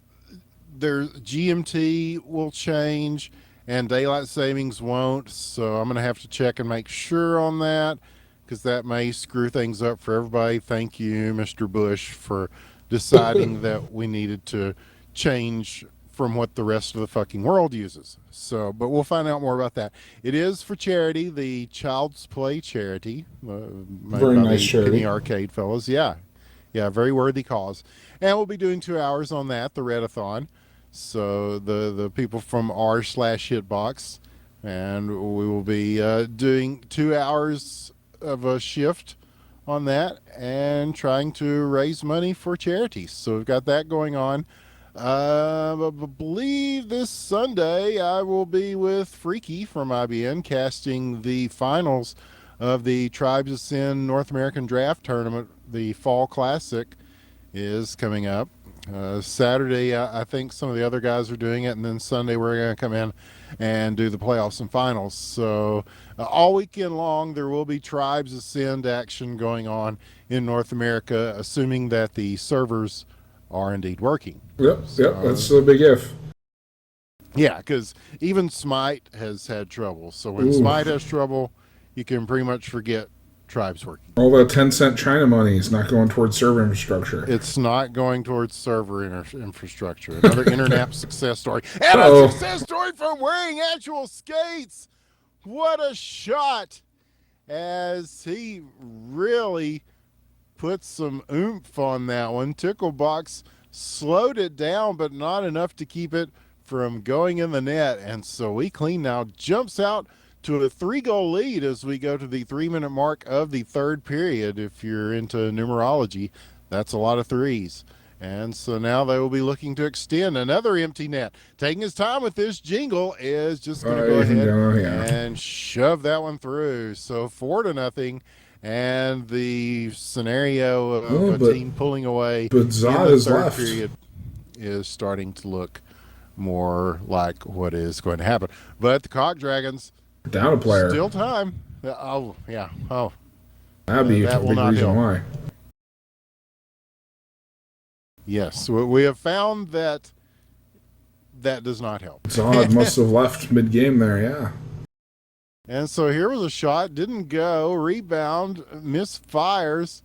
GMT will change and daylight savings won't, so I'm going to have to check and make sure on that, because that may screw things up for everybody. Thank you, Mr. Bush, for deciding that we needed to change from what the rest of the fucking world uses. So, but we'll find out more about that. It is for charity, the Child's Play charity. Very nice charity. Penny Arcade fellas. Yeah, very worthy cause. And we'll be doing 2 hours on that, the Redathon. So the people from r/Hitbox, and we will be doing 2 hours of a shift on that and trying to raise money for charities. So we've got that going on. I believe this Sunday I will be with Freaky from IBN casting the finals of the Tribes of Sin North American Draft Tournament. The Fall Classic is coming up. Saturday, I think some of the other guys are doing it, and then Sunday we're going to come in and do the playoffs and finals. So all weekend long there will be Tribes of Sin action going on in North America, assuming that the servers are indeed working. Yep, that's a big if. Yeah, because even Smite has had trouble. So when Smite has trouble, you can pretty much forget Tribes working. All that 10-cent China money is not going towards server infrastructure. It's not going towards server infrastructure. Another internet success story. And a success story from wearing actual skates. What a shot, as he really put some oomph on that one. Ticklebox slowed it down, but not enough to keep it from going in the net. And so We Clean now jumps out to a 3-goal lead as we go to the 3-minute mark of the third period. If you're into numerology, that's a lot of threes. And so now they will be looking to extend another empty net. Taking his time with this, Jingle is just going to go ahead and shove that one through. So 4-0. And the scenario of a team pulling away in the third period is starting to look more like what is going to happen. But the Cock Dragons down a player. Still time. Oh, yeah. Oh. That'd be a big reason why. Yes, we have found that does not help. Zod must have left mid-game there, yeah. And so here was a shot, didn't go, rebound, misfires,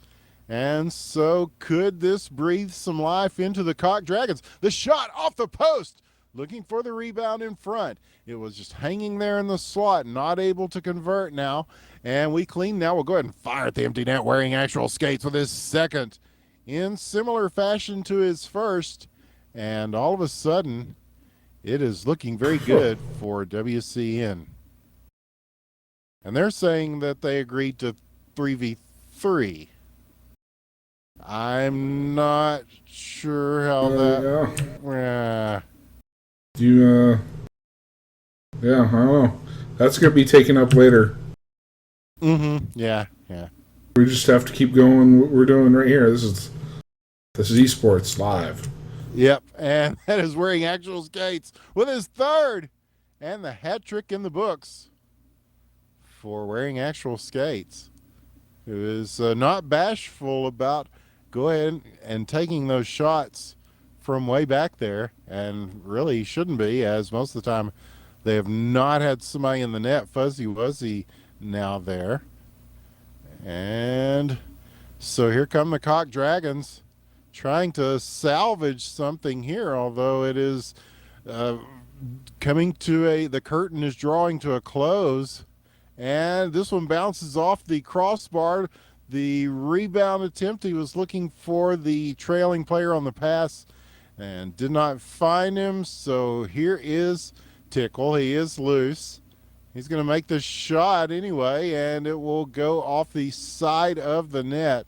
and so could this breathe some life into the Cock Dragons? The shot off the post, looking for the rebound in front. It was just hanging there in the slot, not able to convert now. And we clean now. We'll go ahead and fire at the empty net wearing actual skates with his second in similar fashion to his first. And all of a sudden, it is looking very good for WCN. And they're saying that they agreed to 3v3. I'm not sure how that... Yeah, I don't know. That's going to be taken up later. Yeah. We just have to keep going what we're doing right here. This is esports live. Yep, and that is wearing actual skates with his third and the hat trick in the books for wearing actual skates. Who is not bashful about go ahead and taking those shots from way back there, and really shouldn't be, as most of the time they have not had somebody in the net. Fuzzy Wuzzy now there. And so here come the Cock Dragons trying to salvage something here, although it is coming to the curtain is drawing to a close. And this one bounces off the crossbar. The rebound attempt, he was looking for the trailing player on the pass and did not find him. So here is Tickle. He is loose. He's going to make the shot anyway, and it will go off the side of the net.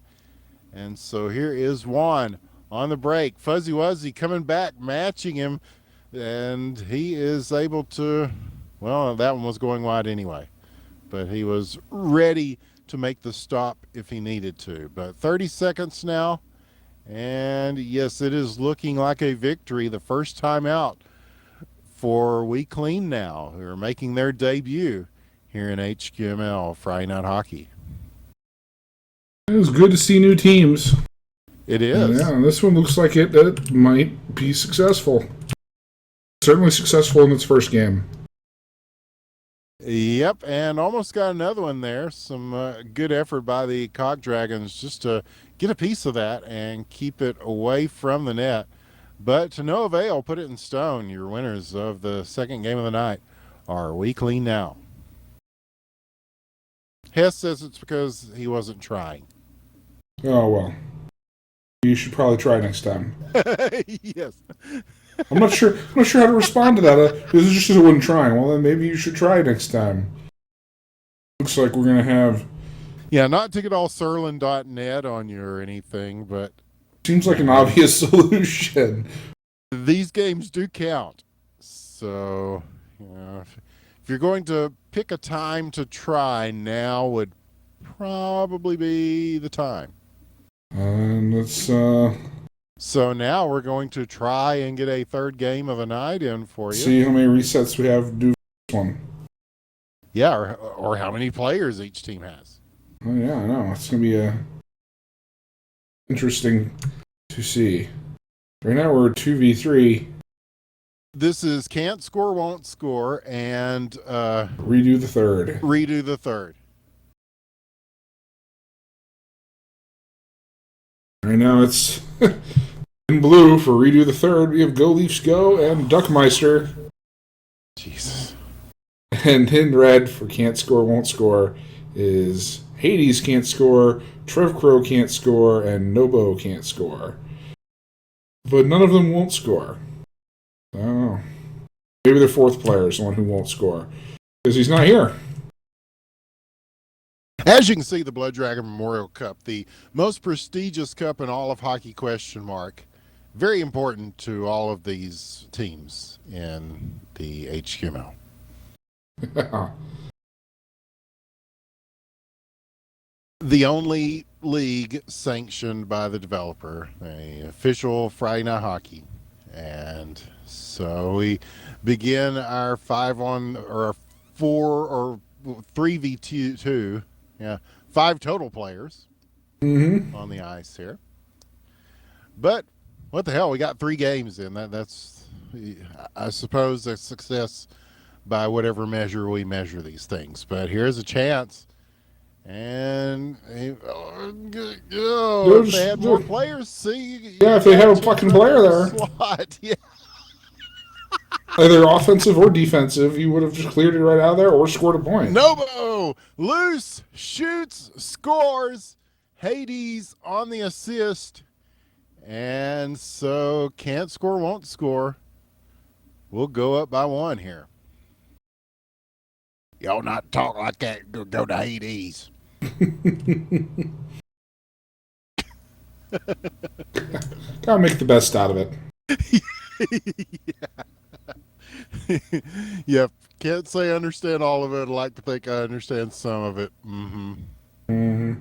And so here is Juan on the break. Fuzzy Wuzzy coming back, matching him, and he is able to, well, that one was going wide anyway, but he was ready to make the stop if he needed to. But 30 seconds now, and yes, it is looking like a victory, the first time out for We Clean Now, who are making their debut here in HQML Friday Night Hockey. It was good to see new teams. It is. Yeah, this one looks like it might be successful. Certainly successful in its first game. Yep, and almost got another one there. Some good effort by the Cock Dragons just to get a piece of that and keep it away from the net. But to no avail, put it in stone. Your winners of the second game of the night are We Clean Now. Hess says it's because he wasn't trying. Oh, well. You should probably try next time. Yes. I'm not sure how to respond to that. This is just I wasn't trying. Well, then maybe you should try next time. Looks like we're going to have... Yeah, not to get all Serlin.net on you or anything, but... Seems like an obvious solution. These games do count. So, you know, if you're going to pick a time to try, now would probably be the time. And let's... So now we're going to try and get a third game of the night in for you. See how many resets we have to do this one. Yeah, or how many players each team has. Oh, yeah, I know. It's going to be interesting to see. Right now we're 2v3. This is can't score, won't score, and... redo the third. Redo the third. Right now it's in blue for redo the third. We have Go Leafs Go and Duckmeister. Jesus. And in red for can't score, won't score is Hades can't score, Trev Crow can't score, and Nobo can't score. But none of them won't score. I don't know. Maybe the fourth player is the one who won't score. Because he's not here. As you can see, the Blood Dragon Memorial Cup, the most prestigious cup in all of hockey, question mark, very important to all of these teams in the HQML. The only league sanctioned by the developer, a official Friday Night Hockey. And so we begin our 5 on or 4 or 3v2, yeah, 5 total players Mm-hmm. on the ice here. But what the hell, we got 3 games in. That's I suppose a success by whatever measure we measure these things. But here's a chance. And if they had more players, see, Yeah, you if they got a have a chance fucking right there player in the there, slot. Yeah. either offensive or defensive, you would have just cleared it right out of there or scored a point. Nobo loose, shoots, scores. Hades on the assist. And so can't score, won't score. We'll go up by 1 here. Y'all not talk like that. Go to Hades. Gotta make the best out of it. Yep. Can't say I understand all of it. I like to think I understand some of it. Mm-hmm. Mm-hmm.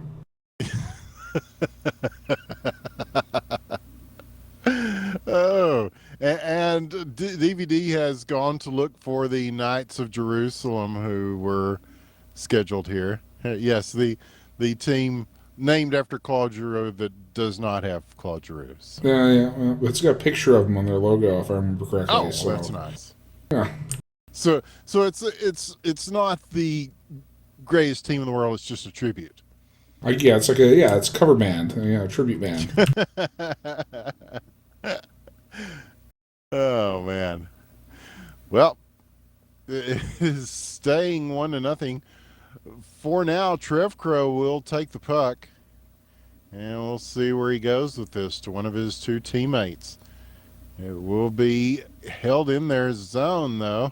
Oh, and DVD has gone to look for the Knights of Jerusalem who were scheduled here. Yes, the team named after Claude Giroux that does not have Claude Giroux. So. Yeah. Well, it's got a picture of them on their logo, if I remember correctly. Oh, well, so that's nice. yeah. So it's not the greatest team in the world. It's just a tribute. Yeah, it's like it's a cover band, a tribute band. Oh man. Well, it is staying 1-0. For now, Trev Crow will take the puck, and we'll see where he goes with this to one of his 2 teammates. It will be held in their zone, though.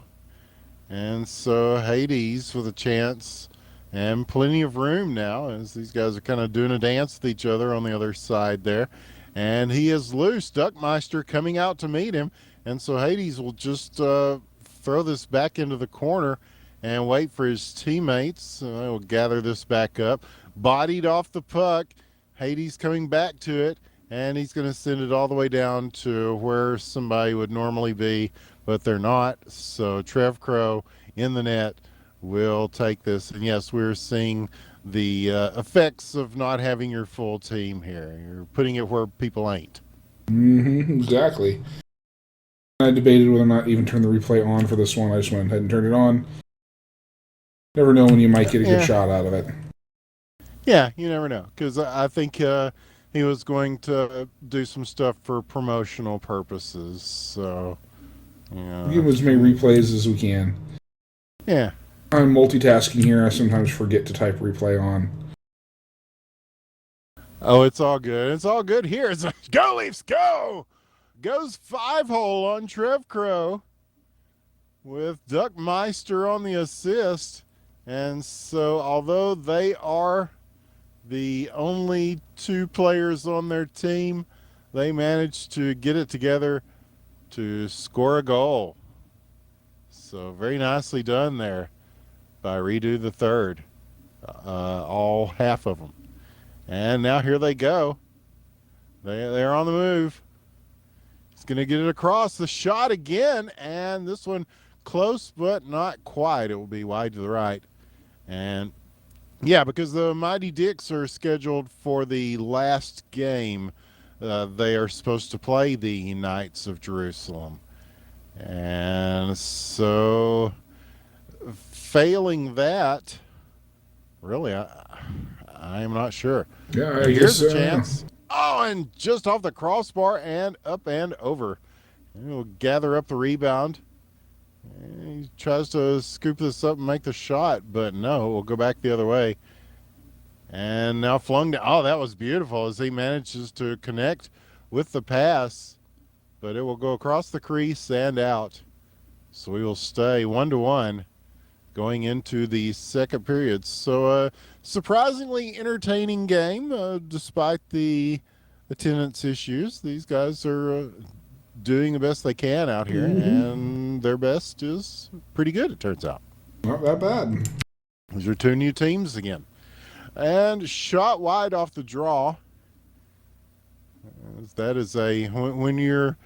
And so Hades with a chance and plenty of room now as these guys are kind of doing a dance with each other on the other side there. And he is loose. Duckmeister coming out to meet him. And so Hades will just throw this back into the corner and wait for his teammates. They'll gather this back up. Bodied off the puck. Hades coming back to it. And he's going to send it all the way down to where somebody would normally be, but they're not. So Trev Crow in the net will take this. And yes, we're seeing the effects of not having your full team here. You're putting it where people ain't. Mm-hmm, exactly. I debated whether or not even turn the replay on for this one. I just went ahead and turned it on. Never know when you might get a good shot out of it. Yeah, you never know. Because I think he was going to do some stuff for promotional purposes. So, We give as many replays as we can. Yeah. I'm multitasking here. I sometimes forget to type replay on. Oh, it's all good. It's all good here. It's go Leafs, go! Goes 5-hole on Trev Crow with Duckmeister on the assist. And so, although they are the only 2 players on their team, they managed to get it together to score a goal. So, very nicely done there by Redo the third. All half of them. And now here they go. They're on the move. He's going to get it across the shot again. And this one close, but not quite. It will be wide to the right. And yeah, because the Mighty Dicks are scheduled for the last game. They are supposed to play the Knights of Jerusalem. And so failing that, really, I am not sure. Yeah, And here's a chance. Oh, and just off the crossbar and up and over. And he'll gather up the rebound. And he tries to scoop this up and make the shot, but no, we'll go back the other way. And now flung down. Oh, that was beautiful as he manages to connect with the pass, but it will go across the crease and out. So we will stay 1-1 going into the second period. So surprisingly entertaining game, despite the attendance issues. These guys are doing the best they can out here, Mm-hmm. and their best is pretty good, it turns out. Not that bad. These are two new teams again. And shot wide off the draw. That is when you're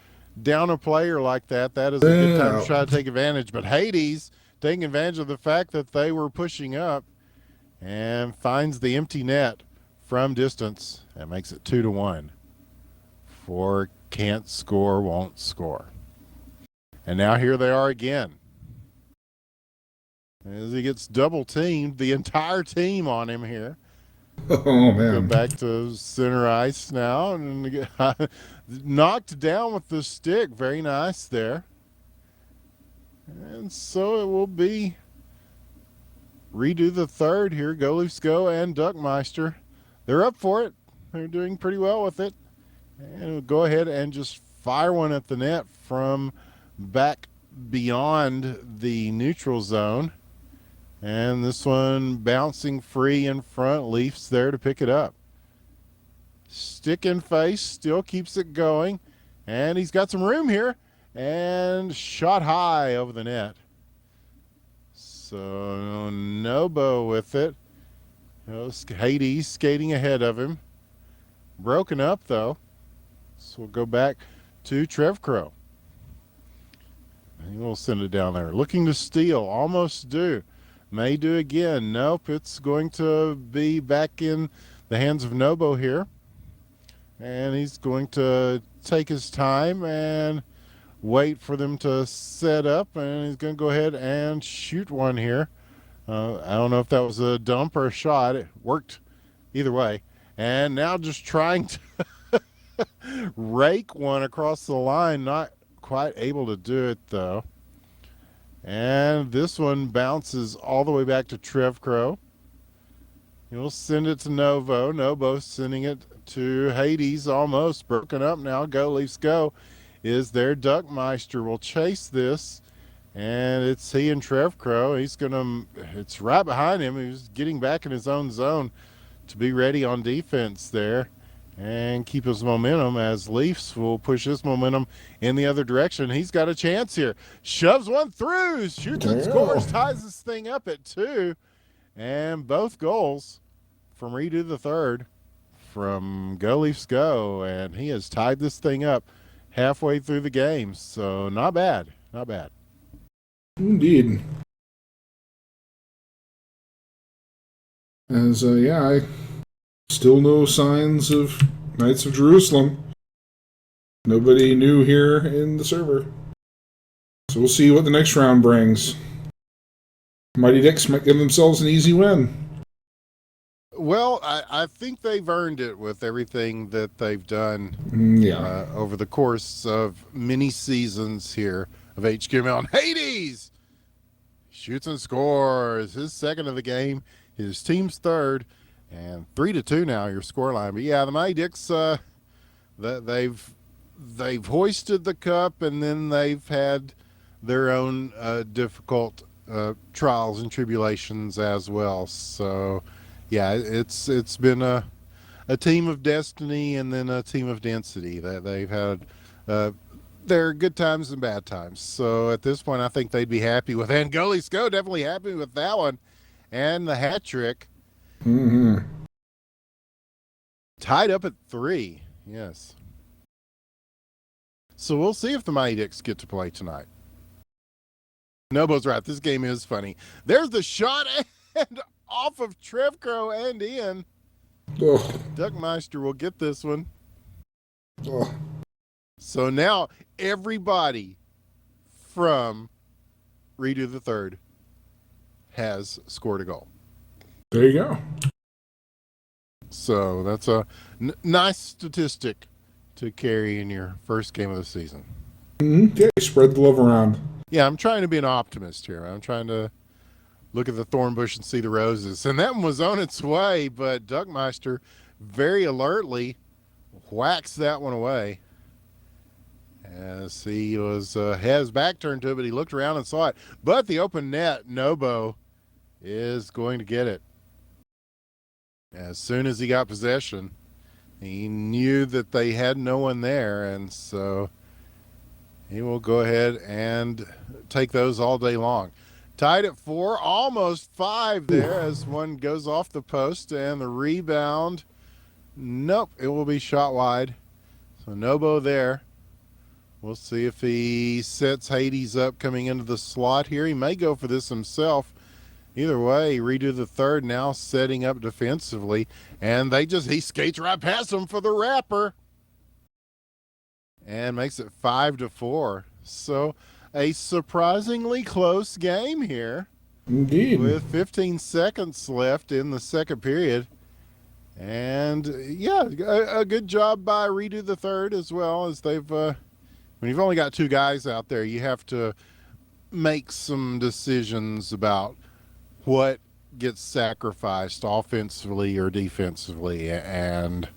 down a player like that, that is a good time to Yeah. try to take advantage. But Hades taking advantage of the fact that they were pushing up and finds the empty net from distance and makes it 2-1 for can't score, won't score. And now here they are again. As he gets double teamed, the entire team on him here. Oh Go man. back to center ice now and knocked down with the stick. Very nice there. And so it will be redo the third here. Go Leafs go and Duckmeister. They're up for it. They're doing pretty well with it. And we'll go ahead and just fire one at the net from back beyond the neutral zone. And this one bouncing free in front. Leafs there to pick it up. Stick in face, still keeps it going. And he's got some room here. And shot high over the net. So Nobo with it. Hades skating ahead of him. Broken up though. So we'll go back to Trev Crow. We'll send it down there. Looking to steal. Almost do. May do again. Nope. It's going to be back in the hands of Nobo here. And he's going to take his time and wait for them to set up. And he's going to go ahead and shoot one here. I don't know if that was a dump or a shot. It worked either way. And now just trying to rake one across the line. Not quite able to do it, though. And this one bounces all the way back to Trev Crow. He'll send it to Novo. Novo sending it to Hades. Almost broken up now. Go Leafs go. Is there. Duckmeister will chase this. And it's he and Trev Crow. It's right behind him. He's getting back in his own zone to be ready on defense there and keep his momentum as Leafs will push his momentum in the other direction. He's got a chance here. Shoves one through, shoots and scores, ties this thing up at 2. And both goals from redo the third from Go Leafs Go. And he has tied this thing up halfway through the game. So not bad. Not bad. Indeed. As I still no signs of Knights of Jerusalem. Nobody new here in the server. So we'll see what the next round brings. Mighty Ducks might give themselves an easy win. Well, I think they've earned it with everything that they've done over the course of many seasons here of HQML. And Hades shoots and scores. His second of the game, his team's third, and 3-2 now your scoreline. But yeah, the Mighty Ducks, they've hoisted the cup, and then they've had their own difficult trials and tribulations as well. So yeah, it's been a team of destiny and then a team of density that they've had. Their good times and bad times. So at this point, I think they'd be happy with that. And Go Leafs Go, definitely happy with that one. And the hat trick. Mm-hmm. Tied up at 3. Yes. So we'll see if the Mighty Ducks get to play tonight. Nobo's right. This game is funny. There's the shot and off of Trev Crow and in. Oh. Duckmeister will get this one. Oh. So now everybody from redo the third has scored a goal. There you go. So that's a nice statistic to carry in your first game of the season. Mm-hmm. Yeah, spread the love around. Yeah, I'm trying to be an optimist here. I'm trying to look at the thorn bush and see the roses. And that one was on its way, but Duckmeister very alertly whacks that one away. As he had his back turned to it, but he looked around and saw it. But the open net, Nobo is going to get it. As soon as he got possession, He knew that they had no one there, and so he will go ahead and take those all day long. Tied at 4, almost 5 there as one goes off the post, and the rebound, nope, it will be shot wide. So Nobo there. We'll see if he sets Hades up coming into the slot here. He may go for this himself. Either way, redo the third now, setting up defensively, and he skates right past him for the wrapper and makes it 5-4. So a surprisingly close game here. Indeed. With 15 seconds left in the second period. And yeah, a good job by redo the third as well, as they've when you've only got 2 guys out there, you have to make some decisions about what gets sacrificed offensively or defensively, and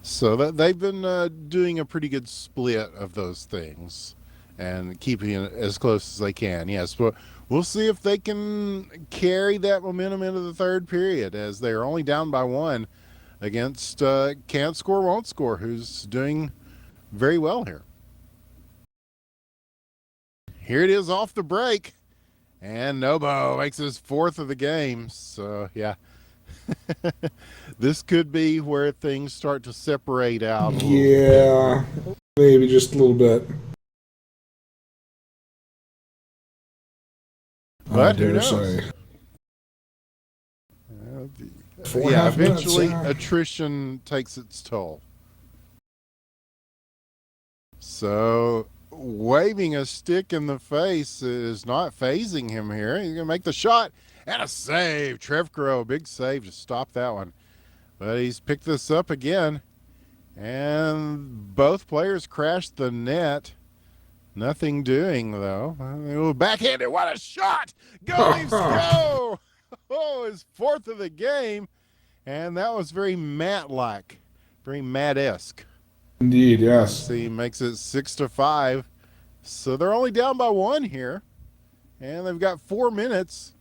so that they've been doing a pretty good split of those things and keeping it as close as they can. Yes, but we'll see if they can carry that momentum into the third period, as they're only down by 1 against can't score, won't score, who's doing very well here. Here it is off the break, and Nobo makes his 4th of the game. So yeah, this could be where things start to separate out. Yeah, maybe just a little bit. But who knows? Yeah, eventually attrition takes its toll. So waving a stick in the face is not phasing him here. He's going to make the shot, and a save. Trevcrow, big save to stop that one. But he's picked this up again, and both players crashed the net. Nothing doing, though. Backhanded, what a shot! Go, Leafs, go! Oh, his 4th of the game, and that was very Matt-like, very Matt-esque. Indeed, yes. He makes it 6-5. So they're only down by 1 here, and they've got 4 minutes.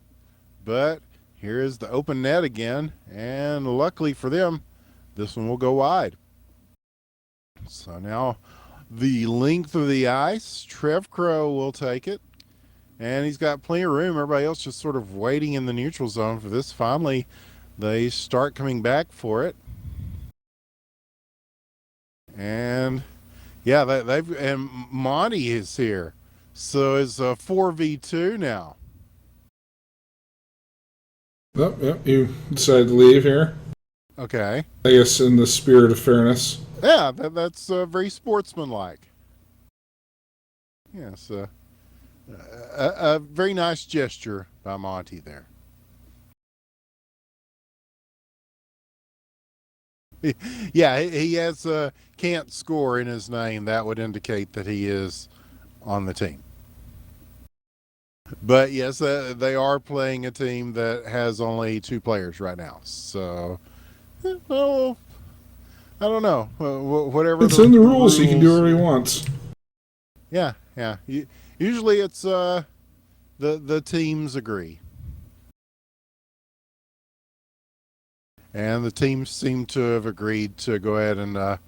But here is the open net again, and luckily for them, this one will go wide. So now the length of the ice, Trevcrow will take it, and he's got plenty of room. Everybody else just sort of waiting in the neutral zone for this. Finally, they start coming back for it. And yeah, and Monty is here. So it's a 4v2 now. Yep, you decided to leave here. Okay. I guess in the spirit of fairness. Yeah, that's very sportsmanlike. Yes, a very nice gesture by Monty there. Yeah, he has can't score in his name. That would indicate that he is on the team. But yes, they are playing a team that has only 2 players right now. So, well, I don't know. Whatever. It's in the rules. He can do whatever he wants. Yeah. Usually it's the teams agree. And the teams seem to have agreed to go ahead and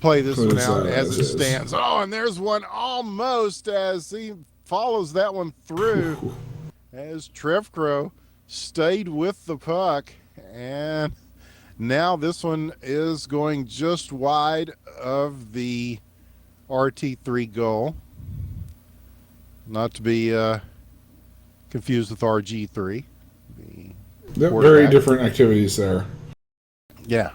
play this one out as it stands. Oh, and there's one almost as he follows that one through as Trevcrow stayed with the puck. And now this one is going just wide of the RT3 goal. Not to be confused with RG3. Very different activities there. Yeah.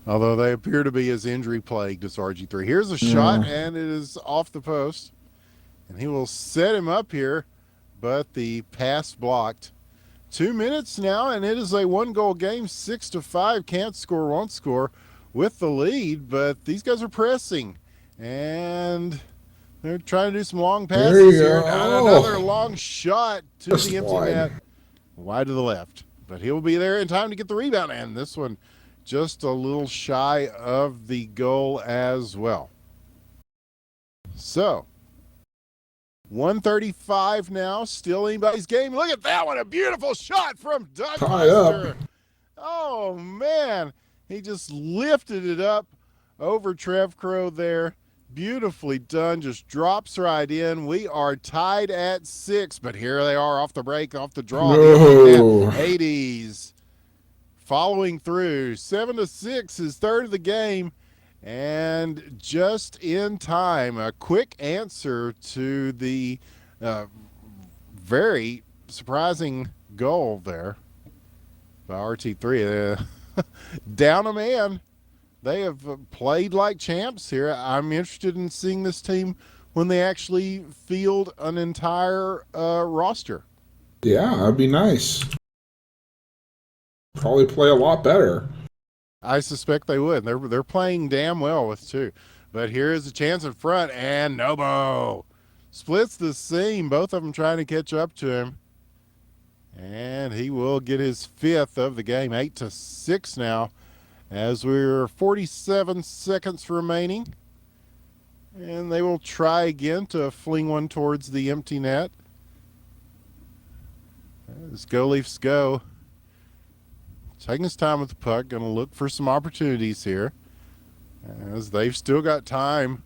Although they appear to be as injury plagued as RG3. Here's a shot, and it is off the post. And he will set him up here, but the pass blocked. 2 minutes now, and it is a 1-goal game, 6-5. Can't score, won't score with the lead, but these guys are pressing. And they're trying to do some long passes here. Another long shot to the empty net. Wide to the left. But he'll be there in time to get the rebound. And this one just a little shy of the goal as well. So, 1:35 now. Still anybody's game. Look at that one. A beautiful shot from Doug Lester. Oh, man. He just lifted it up over Trev Crow there. Beautifully done. Just drops right in. We are tied at 6, but here they are off the break, off the draw. The empty net. No. 80s following through. 7-6 is third of the game. And just in time, a quick answer to the very surprising goal there by RT3. Down a man. They have played like champs here. I'm interested in seeing this team when they actually field an entire roster. Yeah, that'd be nice. Probably play a lot better. I suspect they would. They're playing damn well with two. But here is a chance in front, and Nobo splits the seam. Both of them trying to catch up to him. And he will get his fifth of the game. 8-6 now, as we're 47 seconds remaining. And they will try again to fling one towards the empty net. As Go Leafs go. Taking his time with the puck. Going to look for some opportunities here, as they've still got time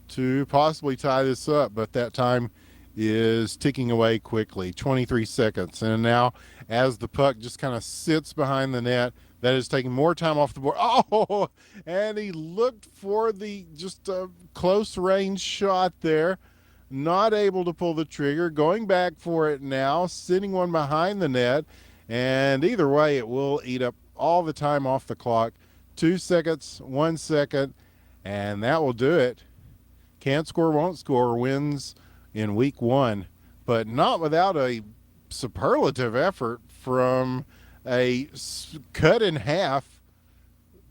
to possibly tie this up, but that time is ticking away quickly. 23 seconds. And now, as the puck just kind of sits behind the net, that is taking more time off the board. Oh, and he looked for the just close range shot there. Not able to pull the trigger. Going back for it now, sitting one behind the net. And either way, it will eat up all the time off the clock. 2 seconds, 1 second, and that will do it. Can't score, won't score, wins in week 1, but not without a superlative effort from a cut in half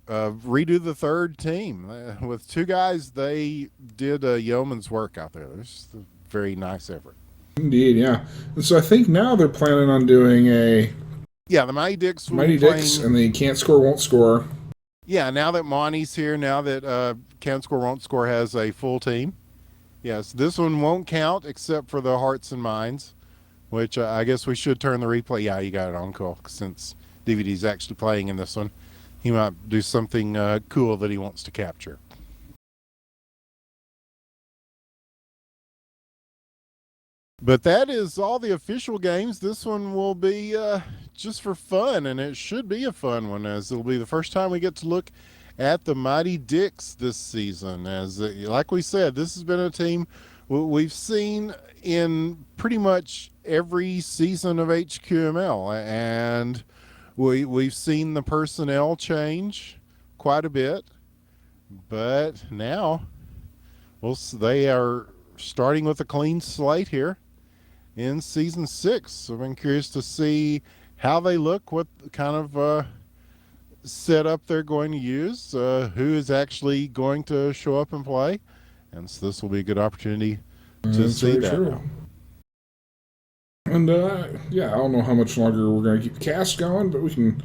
redo the third team. With two guys, they did a yeoman's work out there. It's a very nice effort. Indeed, yeah. And so I think now they're planning on doing a Yeah, the Mighty Dicks will Mighty be playing, Dicks, and the can't score, won't score. Yeah, now that Monty's here, now that Can't Score, Won't Score has a full team. Yes, this one won't count except for the Hearts and Minds, which I guess we should turn the replay. Yeah, you got it on call, since DVD's actually playing in this one. He might do something cool that he wants to capture. But that is all the official games. This one will be just for fun, and it should be a fun one, as it'll be the first time we get to look at the Mighty Dicks this season. As like we said, this has been a team we've seen in pretty much every season of HQML, and we've seen the personnel change quite a bit. But now, they are starting with a clean slate here in season 6. So I'm curious to see how they look, what kind of setup they're going to use, who is actually going to show up and play. And so this will be a good opportunity to see that. True. And yeah, I don't know how much longer we're going to keep the cast going, but we can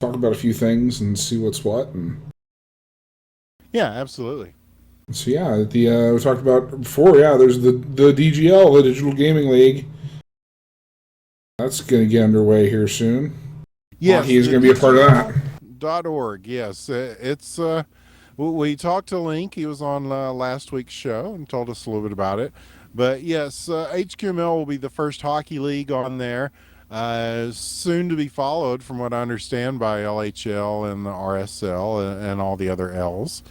talk about a few things and see what's what. And yeah, absolutely. So yeah, we talked about before. Yeah, there's the DGL, the Digital Gaming League. That's going to get underway here soon. Yes, he's going to be a part of that. .org. Yes, it's. We talked to Link. He was on last week's show and told us a little bit about it. But yes, HQML will be the first hockey league on there. Soon to be followed, from what I understand, by LHL and the RSL and all the other L's.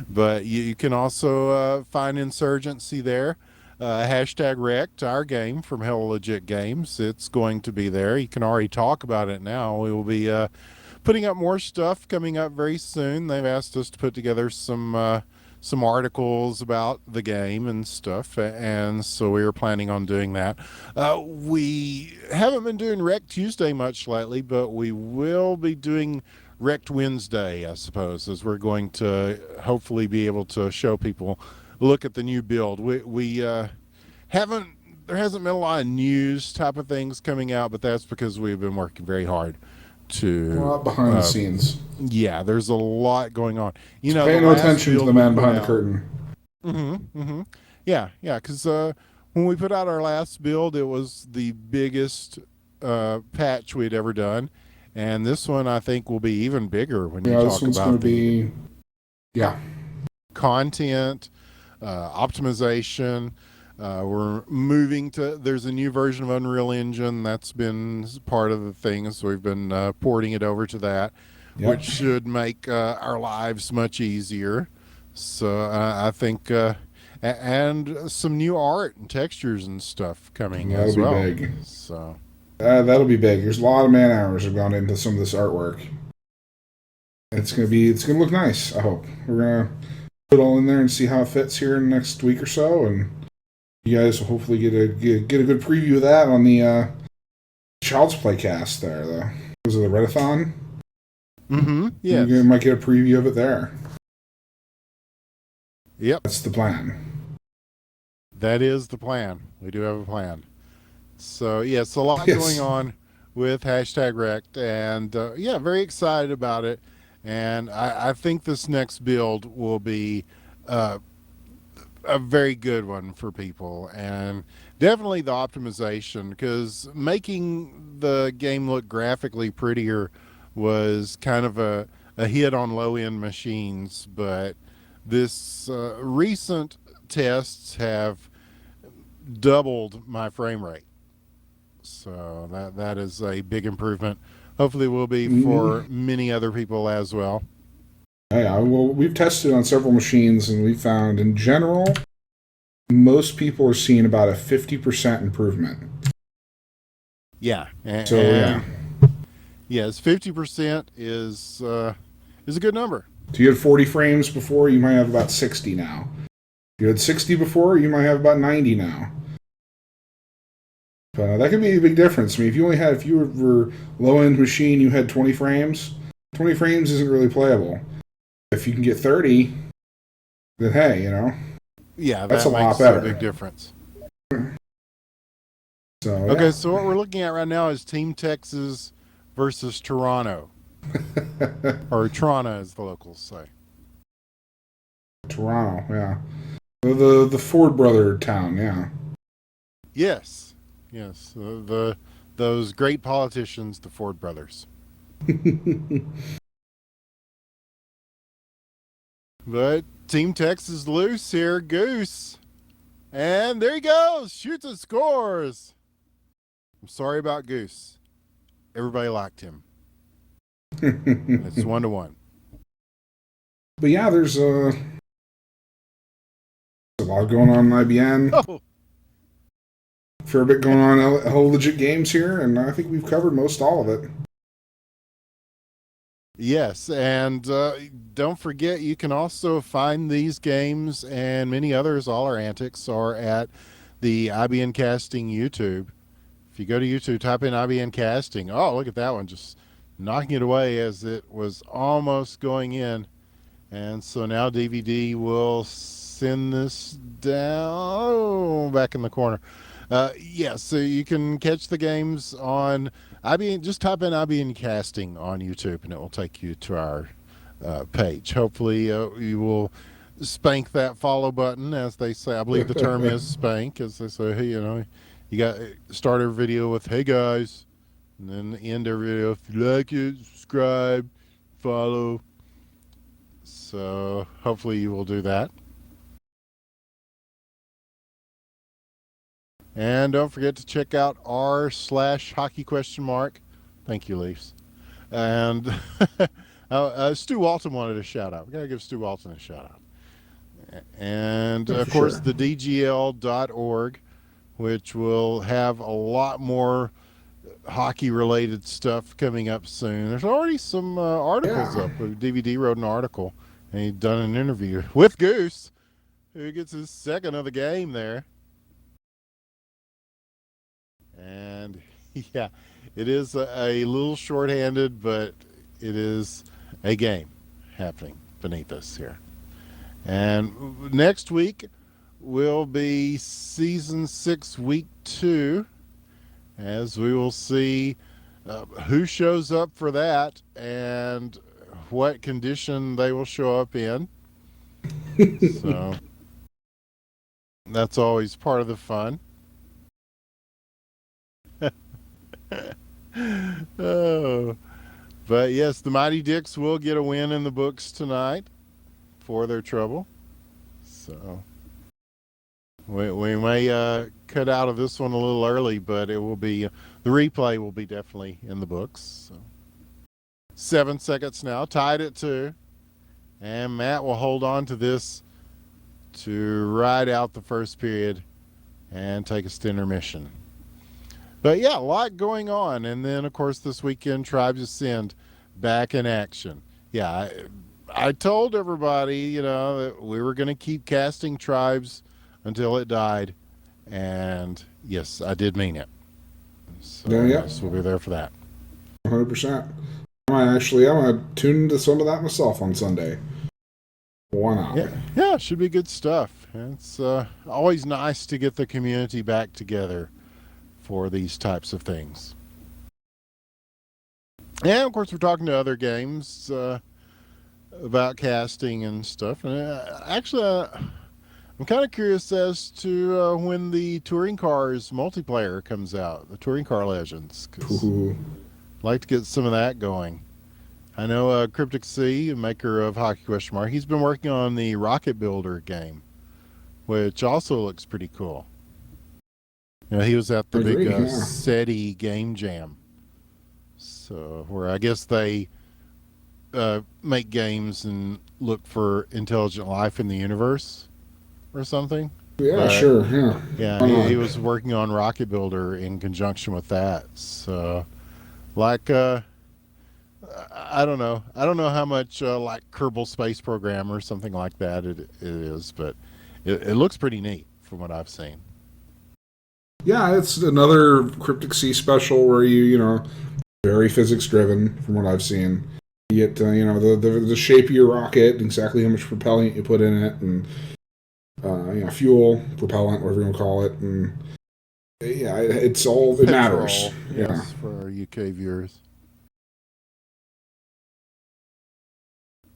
But you can also find Insurgency there. Hashtag Wrecked, our game from Hell Legit Games. It's going to be there. You can already talk about it now. We will be putting up more stuff coming up very soon. They've asked us to put together some articles about the game and stuff, and so we were planning on doing that. We haven't been doing Wrecked Tuesday much lately, but we will be doing Wrecked Wednesday, I suppose, as we're going to hopefully be able to show people, look at the new build. We haven't, there hasn't been a lot of news type of things coming out, but that's because we've been working very hard to a lot behind the scenes. Yeah, there's a lot going on. Pay no attention to the man behind the curtain. Yeah, because when we put out our last build, it was the biggest patch we'd ever done. And this one I think will be even bigger when you Yeah, this talk one's going about to the be, yeah. content, optimization. We're moving to, there's a new version of Unreal Engine that's been part of the thing. So we've been porting it over to that, which Yep. should make our lives much easier. So I think, and some new art and textures and stuff coming That'll as be well. big. So, That'll be big. There's a lot of man hours have gone into some of this artwork. It's gonna look nice. I hope we're gonna put it all in there and see how it fits here in the next week or so, and you guys will hopefully get a good preview of that on the Child's Play cast there. Was it the Redathon? You yes. might get a preview of it there. Yep. That's the plan. That is the plan. We do have a plan. So, yes, a lot going Yes. on with hashtag Rect, and yeah, very excited about it. And I think this next build will be uh, a very good one for people, and definitely the optimization, because making the game look graphically prettier was kind of a hit on low end machines, but this recent tests have doubled my frame rate. So that is a big improvement. Hopefully, will be Mm, for many other people as well. yeah. Well, we've tested on several machines, and we found in general most people are seeing about a 50% improvement. Yeah, So yeah. and yes, 50% is a good number. If you had 40 frames before, you might have about 60 now. If you had 60 before, you might have about 90 now. But that could be a big difference. I mean, if you were low end machine, you had 20 frames. 20 frames isn't really playable. If you can get 30, then hey, Yeah, that's a that lot makes a big better. difference. So Okay, yeah. so what we're looking at right now is Team Texas versus Toronto, or Toronto, as the locals say. Toronto, yeah. The Ford brother town, yeah. Yes, yes, those great politicians, the Ford brothers. But Team Texas loose here, Goose. And there he goes, shoots and scores. I'm sorry about Goose. Everybody liked him. It's 1-1. But yeah, there's a lot going on in IBN. Oh, Fair bit going on at Whole Legit Games here, and I think we've covered most all of it. yes, and don't forget you can also find these games and many others. All our antics are at the IBN Casting YouTube. If you go to YouTube, type in IBN Casting. Oh, look at that one, just knocking it away as it was almost going in. And so now DVD will send this down back in the corner. Yeah, so you can catch the games on IBN. Just type in IBN Casting on YouTube, and it will take you to our page. Hopefully, you will spank that follow button, as they say. I believe the term is spank, as they say. Hey, you got start every video with "Hey guys," and then end every video if you like it, subscribe, follow. So hopefully you will do that. And don't forget to check out r/hockey question mark. Thank you, Leafs. And Stu Walton wanted a shout out. We got to give Stu Walton a shout out. And Yeah, of for course, sure. the DGL.org, which will have a lot more hockey related stuff coming up soon. There's already some articles Yeah. up. DVD wrote an article and he'd done an interview with Goose, who gets his second of the game there. And yeah, it is a little shorthanded, but it is a game happening beneath us here. And next week will be season 6, week 2, as we will see who shows up for that and what condition they will show up in. So that's always part of the fun. Oh, But yes, the Mighty Dicks will get a win in the books tonight for their trouble. So we may cut out of this one a little early, but it will be the replay will be definitely in the books. So 7 seconds now, tied at 2, and Matt will hold on to this to ride out the first period and take us to intermission. But yeah, a lot going on, and then of course this weekend, Tribes Ascend back in action. Yeah, I told everybody, that we were going to keep casting Tribes until it died, and yes, I did mean it. So Yeah, yeah. yes, we'll be there for that. 100%. I'm gonna tune into some of that myself on Sunday. Why not? Yeah, should be good stuff. It's always nice to get the community back together for these types of things. And of course, we're talking to other games about casting and stuff. And I'm kind of curious as to when the Touring Cars multiplayer comes out, the Touring Car Legends. 'Cause I'd like to get some of that going. I know Cryptic C, maker of Hockey Question Mark, he's been working on the Rocket Builder game, which also looks pretty cool. He was at the big SETI Game Jam. So, where I guess they make games and look for intelligent life in the universe or something. Yeah, sure. Yeah. Yeah, he was working on Rocket Builder in conjunction with that. So, like, I don't know. I don't know how much like Kerbal Space Program or something like that it is, but it looks pretty neat from what I've seen. Yeah, it's another Cryptic Sea special where you very physics driven from what I've seen. You get the shape of your rocket, exactly how much propellant you put in it, and fuel, propellant, whatever you want to call it, and yeah, it matters. Yes, for our UK viewers.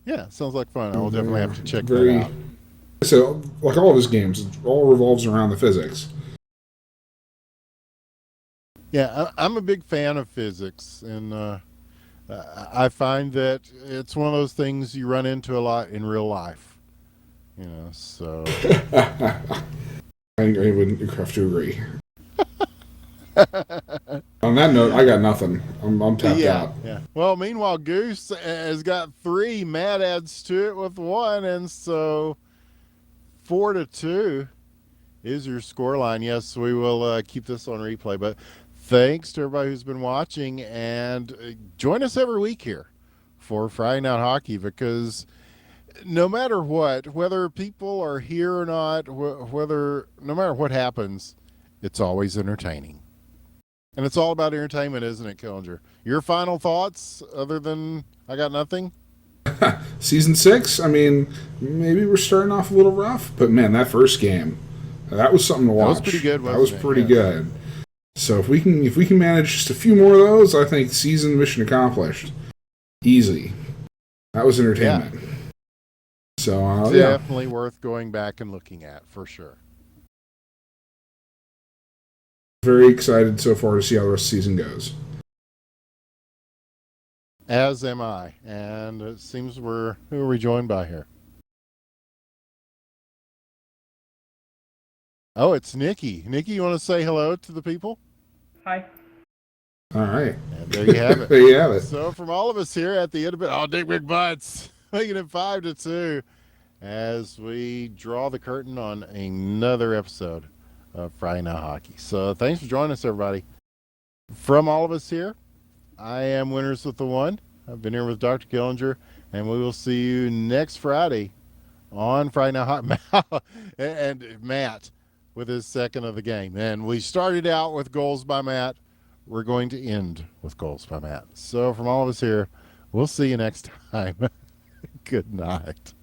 Yeah, sounds like fun. I will definitely have to check that out. So, like all of his games, it all revolves around the physics. Yeah, I'm a big fan of physics, and I find that it's one of those things you run into a lot in real life. So. I wouldn't have to agree. On that note, I got nothing. I'm tapped out. Yeah. Well, meanwhile, Goose has got 3. Matt adds to it with 1, and so 4-2 is your scoreline. Yes, we will keep this on replay, but thanks to everybody who's been watching, and join us every week here for Friday Night Hockey, because no matter what, whether people are here or not, no matter what happens, it's always entertaining. And it's all about entertainment, isn't it, Killinger? Your final thoughts, other than I got nothing? Season 6, I mean, maybe we're starting off a little rough, but man, that first game, that was something to watch. That was pretty good, That was pretty good. So if we can manage just a few more of those, I think season mission accomplished. Easy. That was entertainment. Yeah. So definitely worth going back and looking at, for sure. Very excited so far to see how the rest of the season goes. As am I. And it seems who are we joined by here? Oh, it's Nikki. Nikki, you want to say hello to the people? Hi. All right. And there you have it. There you have it. So from all of us here at the end of it, Dick Big Butts, making it 5-2 as we draw the curtain on another episode of Friday Night Hockey. So thanks for joining us, everybody. From all of us here, I am Winners with the One. I've been here with Dr. Killinger, and we will see you next Friday on Friday Night Hockey. And Matt with his second of the game. And we started out with goals by Matt. We're going to end with goals by Matt. So from all of us here, we'll see you next time. Good night.